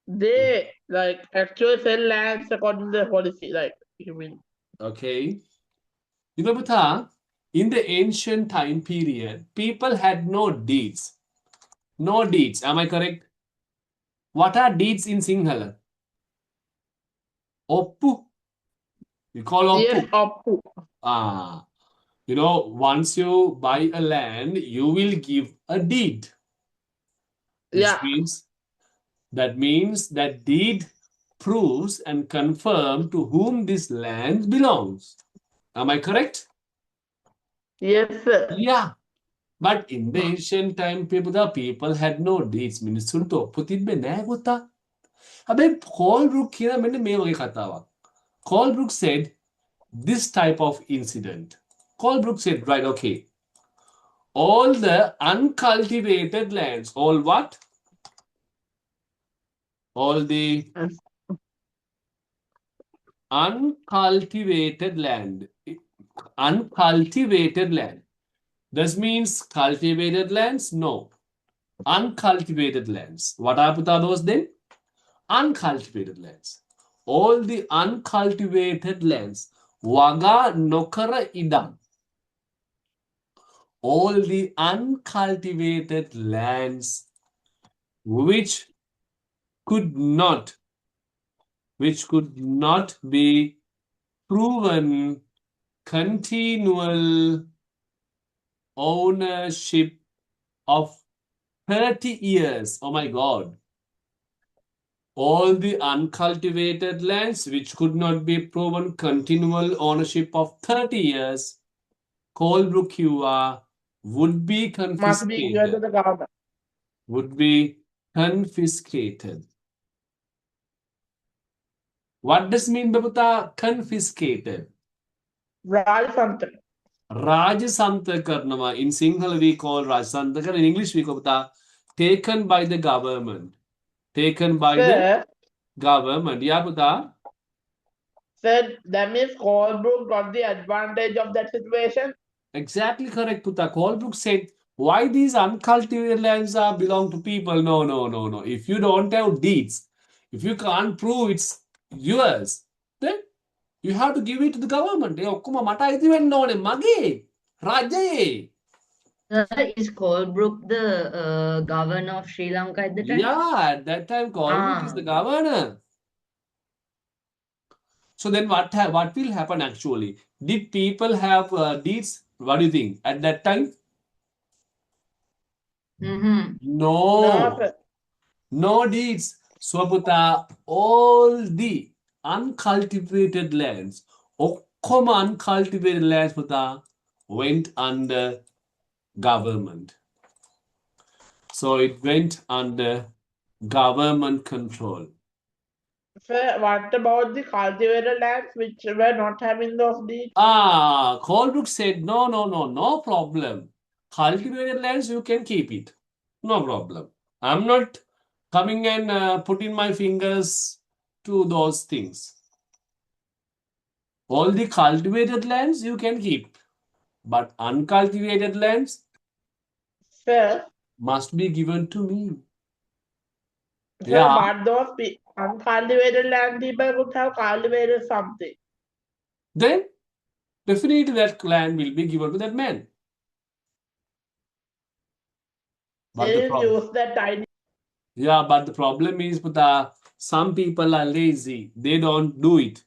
They like actually sell lands according to the policy, like you mean. Okay. You know, Putta, in the ancient time period, people had no deeds. No deeds. Am I correct? What are deeds in Sinhala? Oppu. We call Oppu. Yes, Oppu. You know, once you buy a land, you will give a deed. Yeah. That means that deed proves and confirms to whom this land belongs. Am I correct? Yes, sir. Yeah. But in the ancient time, the people had no deeds. මිනිස්සුන්ට ඔප්පු තිබ්බේ නෑ පුතා. හැබැයි Colebrook කියන මෙන්න මේ වගේ කතාවක්. Colebrook said this type of incident. Colebrook said, right, okay. All the uncultivated lands, all what? All the uncultivated land. Uncultivated land. This means cultivated lands? No. Uncultivated lands. What are those then? Uncultivated lands. All the uncultivated lands. Waga nokara idam. All the uncultivated lands which could not be proven continual ownership of 30 years. Oh my God. All the uncultivated lands which could not be proven continual ownership of 30 years, Colebrook would be Must be given to confiscated. the government. Would be confiscated. What does mean, Babuta? Confiscated. Rajasantaka. Rajasantakarnama. In Sinhala we call Rajasantakar. In English we call taken by the government. Taken by the Sir, government. Yeah, Buddha. sir, that means Colebrook got the advantage of that situation. Exactly correct, Buddha. Colebrook said Why these uncultivated lands are belong to people? No, no, no, no. If you don't have deeds, if you can't prove it's yours, then you have to give it to the government. ඒ ඔක්කොම මට අයිති වෙන්න ඕනේ මගේ රජයේ. Sir, is Colebrook the governor of Sri Lanka at the time? Yeah, at that time, Colebrook is Ah. the governor. So then what will happen actually? Did people have deeds? What do you think? At that time? Mm-hmm. No, No. sir. No deeds. Swaputa, all the uncultivated lands, ඔක්කොම uncultivated lands පුතා went under government. So it went under government control. Sir, what about the cultivated lands which were not having those deeds? Colebrook said, no, no, no, no problem. Cultivated lands, you can keep it. No problem. I'm not coming and putting my fingers to those things. All the cultivated lands you can keep, but uncultivated lands Sir, must be given to me. sir, Yeah. but those uncultivated land people would have cultivated something. Then definitely that land will be given to that man. But They the didn't problem, use that idea. yeah, but the problem is, Puta, some people are lazy. They don't do it.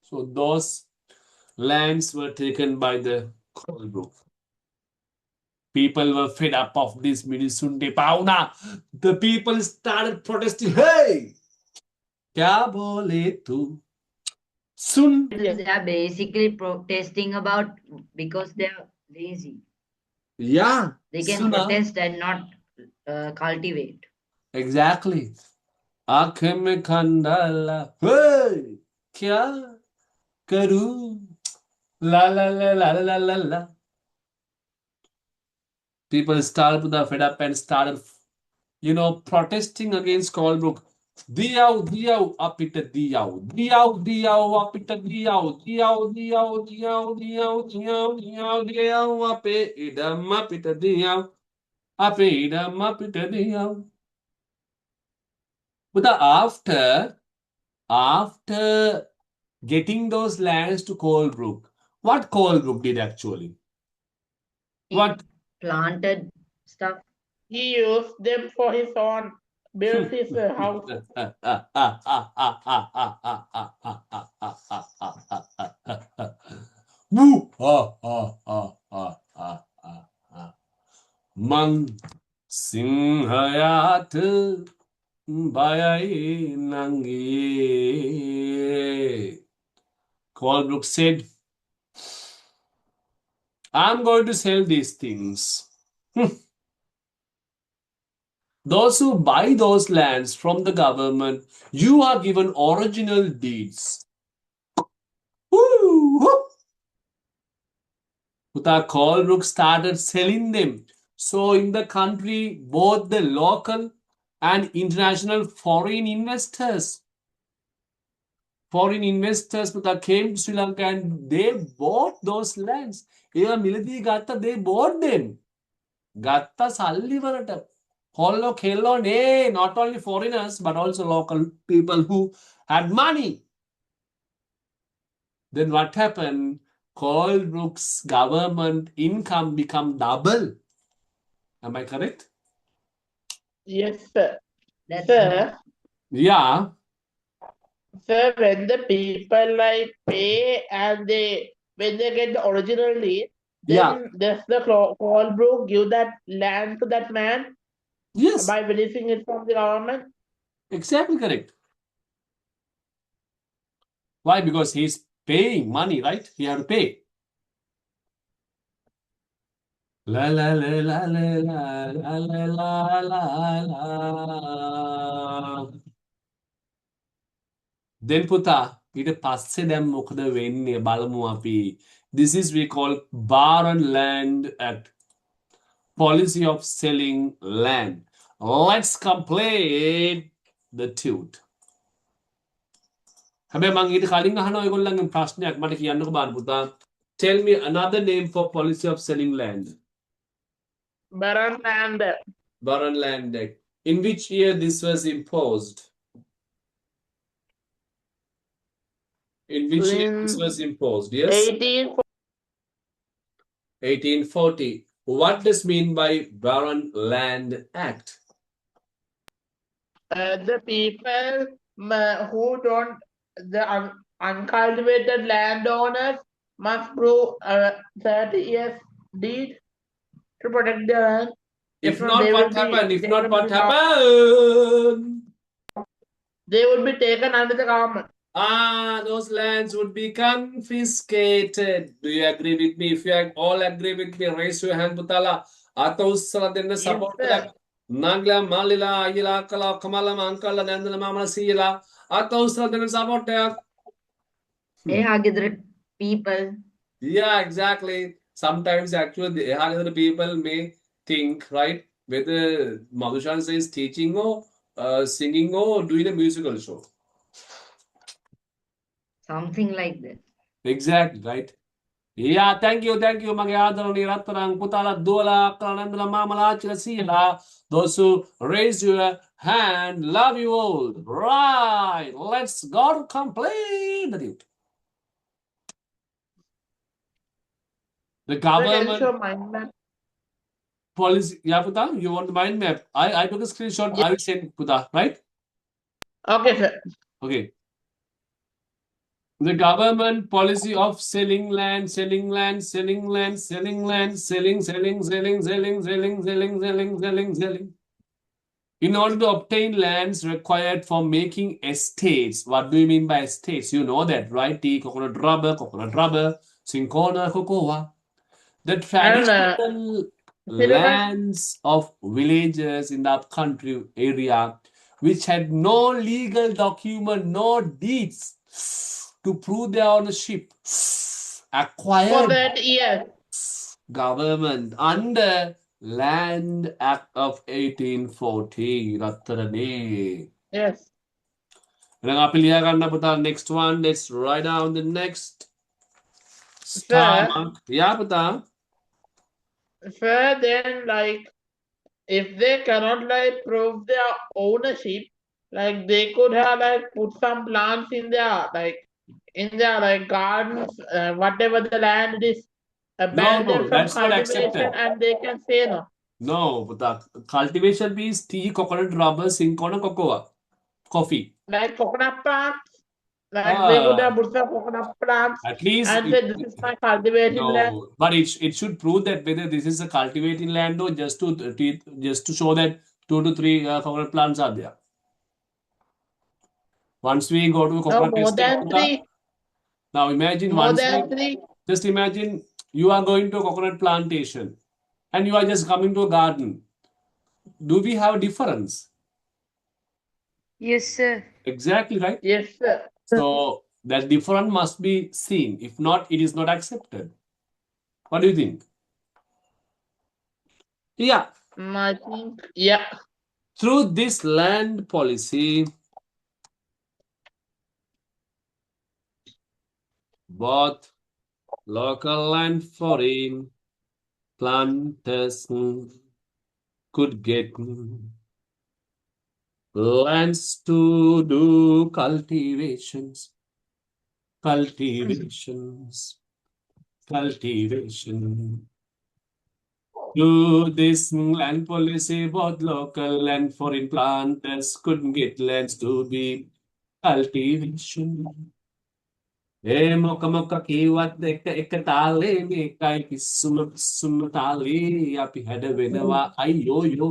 So those lands were taken by the Colebrook. People were fed up of this Minisunde Pauna. The people started protesting. Hey! Kya bole tu? Sun. They are basically protesting about because they are lazy. Yeah. They can Suna. protest and not cultivate. Exactly. आँखें में Khandala. Hey! Kya karu? La la la la la la la. People started with the fed up and started, protesting against Colebrook. Diyaw, diyaw, apita diyaw. Diyaw, diyaw, apita diyaw. Diyaw, diyaw, diyaw, diyaw, diyaw, diyaw, diyaw, ape idam apita diyaw. Ape idam apita diyaw. But after getting those lands to Colebrook, what Colebrook did actually? What? Planted stuff. He used them for his own, built his house. Woo! Mang Singhayat Bayai Nangi. Colebrook said, I'm going to sell these things. Those who buy those lands from the government, you are given original deeds. Woo! Puta Colebrook started selling them. So in the country, both the local and international foreign investors Puta came to Sri Lanka and they bought those lands. They bought them. Gatta salli varata. Hollo khello ne, not only foreigners, but also local people who had money. Then what happened? Colebrook's government income become double. Am I correct? Yes, sir. That's Sir, Yeah. sir, when the people like pay and when they get the original deed, then Yeah. does the Colebrook give that land to that man Yes. by releasing it from the government? Exactly correct. Why? Because he's paying money, right? He had to pay. La la la la la la la la la la la. Then Puta, ඊට පස්සේ දැන් මොකද වෙන්නේ බලමු අපි. This is we call Barren Land Act. Policy of selling land. Let's complete the tune. හැබැයි මං ඊට කලින් අහනවා ඔයගොල්ලන්ගෙන් ප්‍රශ්නයක් මට කියන්නකෝ බලන්න පුතා. Tell me another name for policy of selling land. Baron Land. Barren Land Act. In which year this was imposed? In which year this was imposed? Yes, 1840. What does mean by Barren Land Act? The people who don't, the uncultivated landowners must prove 30 years deed to protect their land. If not, not, they what will be happened? If taken not, what to law. happened? They will be taken under the government. Those lands would be confiscated. Do you agree with me? If you all agree with me, raise your hand, Putala. Atosala then the support. sir. Nagla, Malila, Ayila, Kala, Kamala, Mankala, Nandana Mama Sila. Atosala then support. එහා ගෙදර people Yeah, exactly. Sometimes actually the other people may think, right, whether Madhushan says teaching or singing or doing a musical show. something like that. Exactly, right? Yeah, thank you, Mage Adarani Ratarang Putala Dula Kalanandra Mamala Chila. Those who raise your hand, love you all. Right, let's go to complete the duty. The Sir, can you government show mind map? policy. Yeah, Puta, you want the mind map? I took a screenshot. I will send Puta, right? Okay, sir. Okay. The government policy of selling land, selling, selling. In order to obtain lands required for making estates. What do you mean by estates? You know that, right? Tea, coconut rubber, cinchona, cocoa. The traditional lands of villages in the upcountry area which had no legal document, no deeds to prove their ownership, For acquired 30 years. government under Land Act of 1840. Rattarane. Yes. Next one, let's write down the next star mark. Yeah, Pata. Sir, then like if they cannot like prove their ownership, like they could have like put some plants in their like gardens, whatever the land is, abandoned from that's not cultivation, accepted. and they can say no. No, Pata. Cultivation means tea, coconut, rubber, cinchona, cocoa, coffee. Like coconut plants, like they could have put some coconut plants At least and say this is my cultivating land. no, but it should prove that whether this is a cultivating land or just to show that 2 to 3 coconut plants are there. Once we go to a No, coconut more estate, than Pata, 3. now imagine More once than we 3. just imagine you are going to a coconut plantation and you are just coming to a garden. Do we have a difference? Yes, sir. Exactly, right? Yes, sir. So that difference must be seen. If not, it is not accepted. What do you think? Yeah. I think, yeah. Through this land policy, both local and foreign planters could get lands to do cultivation. Through this land policy, both local and foreign planters could get lands to be cultivation. Moka kiwat එක තාලේ මේකයි පිස්සුම තාලේ අපි හැඩ වෙනවා අයියෝ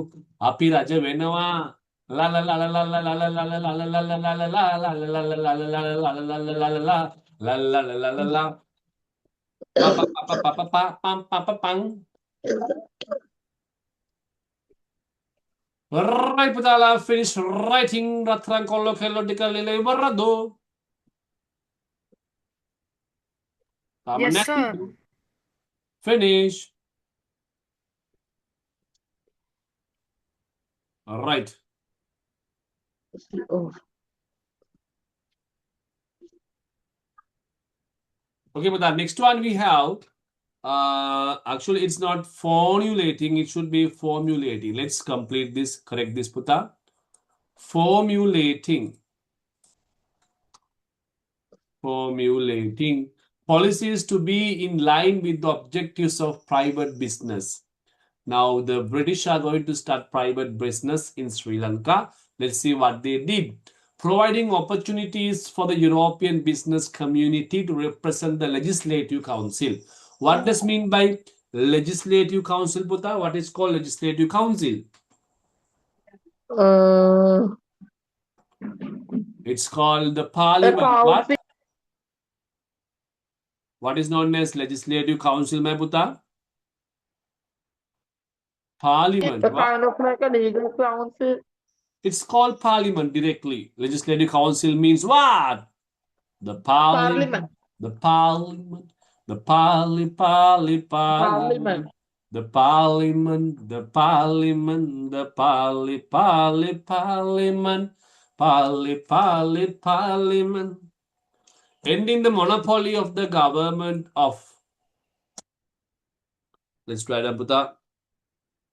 අපි රජ වෙනවා ලා ලා ලා ලා ලා ලා ලා ලා ලා ලා ලා ලා ලා ලා ලා ලා ලා pam. Right, Putala, finish writing Ratran Kollo Kello Dikalile Varado. Yes, sir. Finish. All right. Oh. Okay, but the next one we have Actually, it's not formulating. It should be formulating. Let's complete this. Correct this, Puta. Formulating. Formulating policies to be in line with the objectives of private business. Now, the British are going to start private business in Sri Lanka. Let's see what they did. Providing opportunities for the European business community to represent the Legislative Council. What does mean by Legislative Council, Puta? What is called Legislative Council? It's called the Parliament. What? council, What is known as Legislative Council, my Puta? Parliament. a What? kind of like a legal council. It's called Parliament directly. Legislative Council means what? The Parliament. Parliament. The Parliament. The Parliament. Parliament. The Parliament. The Parliament. The Parliament. Ending the monopoly of the government of. Let's try that, Puta.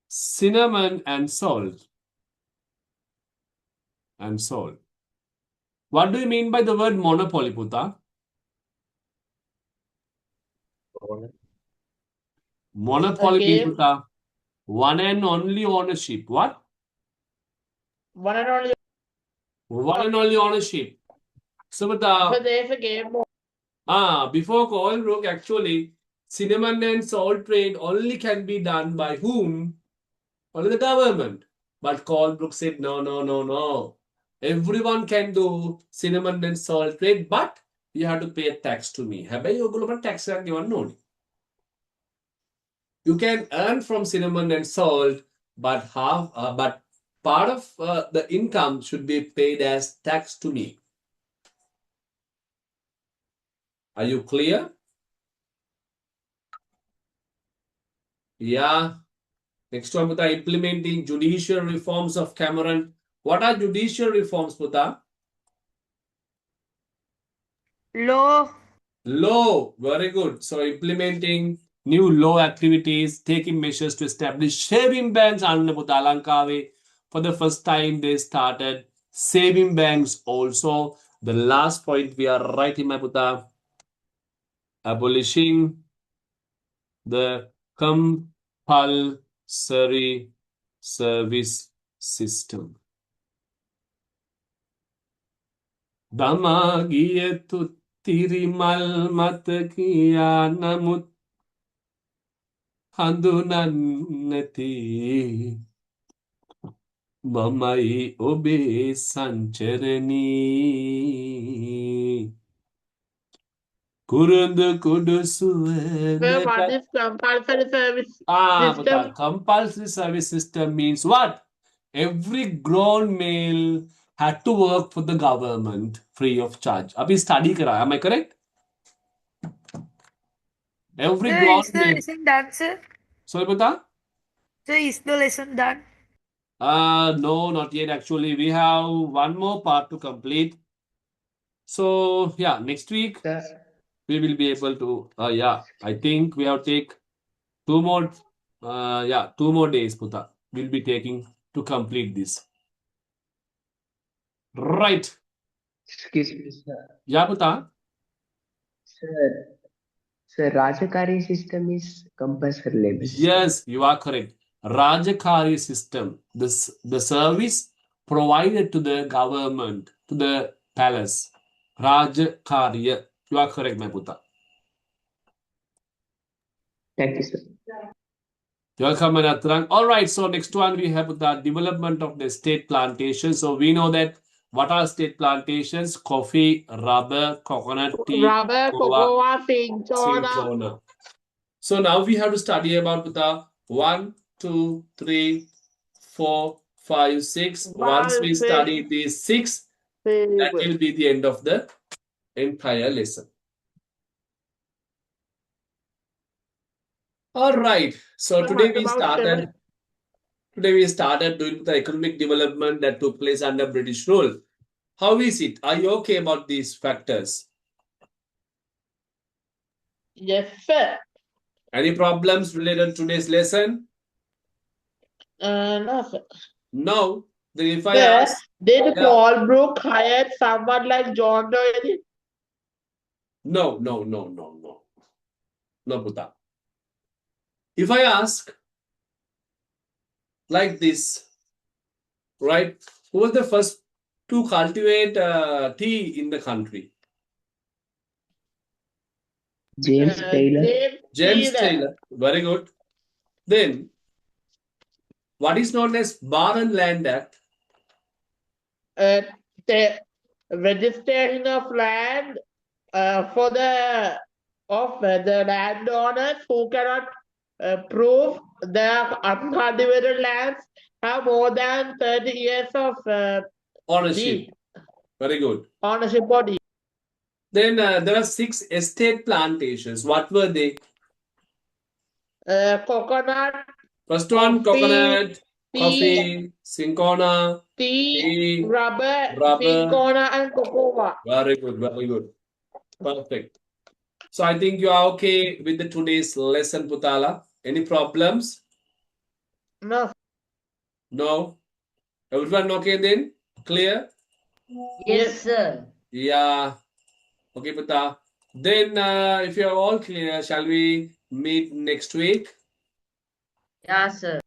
Cinnamon and salt. And salt. What do you mean by the word monopoly, Puta? Monopoly means, Again. Puta, one and only ownership. What? One and only. One and only ownership. So, Puta, But there's a game mode. before Colebrook, actually, cinnamon and salt trade only can be done by whom? Only the government. But Colebrook said, no, no, no, no. Everyone can do cinnamon and salt trade, but you have to pay a tax to me. හැබැයි ඔයගොල්ලෝ tax එකක් ගෙවන්න ඕනේ. You can earn from cinnamon and salt, but part of the income should be paid as tax to me. Are you clear? Yeah. Next one, Puta, implementing judicial reforms of Cameron. What are judicial reforms, Puta? Law. Law. Very good. So implementing new law activities, taking measures to establish saving banks. And Puta Lankawe, for the first time, they started saving banks also. The last point we are writing, my Puta, abolishing the compulsory service system. Damagiya tirimal matakiya namut handunannati mamai obe sancharani kurundu kudusuwe. Well, what is compulsory service system? But compulsory service system means what? Every grown male had to work for the government free of charge. Abhi study kara, am I correct? Every Sir, grown is the male. lesson done, sir? Sorry, Bata? Sir, is the lesson done? No, not yet. Actually, we have one more part to complete. So, yeah, next week Sir, we will be able to. I think we have to take 2 more. 2 more days, Puta. We'll be taking to complete this. Right. excuse me, sir. Yeah, Puta. Sir, Rajakari system is compulsory labor system. Yes, you are correct. Rajakari system, the service provided to the government, to the palace. Rajakariya. You are correct, my Puta. Thank you, sir. You're welcome, Manatrang. All right, so next one we have the development of the state plantation. So we know that what are state plantations? Coffee, rubber, coconut, tea, Rubber, cocoa, cinchona. cinchona. So now we have to study about the 1, 2, 3, 4, 5, 6. Once we 5, 6. study these 6, that will be the end of the entire lesson. All right. So today we started doing the economic development that took place under British rule. How is it? Are you okay about these factors? Yes, sir. Any problems related to today's lesson? No, sir. No. Then if I Sir, ask, did yeah. Colebrook hire someone like John Doe? No, Puta. If I ask like this, right? Who was the first to cultivate tea in the country? James Taylor. James Taylor. Very good. Then, what is known as Bar and Land Act? The registration of land for the landowners who cannot prove their uncultivated lands have more than 30 years of Ownership. deed, Very good. ownership body. Then there are 6 estate plantations. What were they? Coconut, First one, coffee, coconut, tea, coffee, cinchona, tea, tea, rubber, rubber. cinchona, and cocoa. Very good, very good. Perfect. So I think you are okay with the today's lesson, Putala. Any problems? No. No? Everyone okay then? Clear? Yes, sir. Yeah. Okay, Puta. Then if you are all clear, shall we meet next week? Yeah, sir.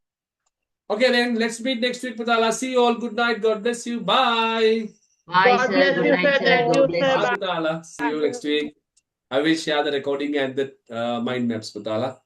Okay, then let's meet next week, Putala. See you all. Good night. God bless you. Bye. Bye, God sir. bless Good you, night, sir. sir. Thank God you, bless sir. you. Bye, Putala. See you next week. I will share the recording and the mind maps, Putala.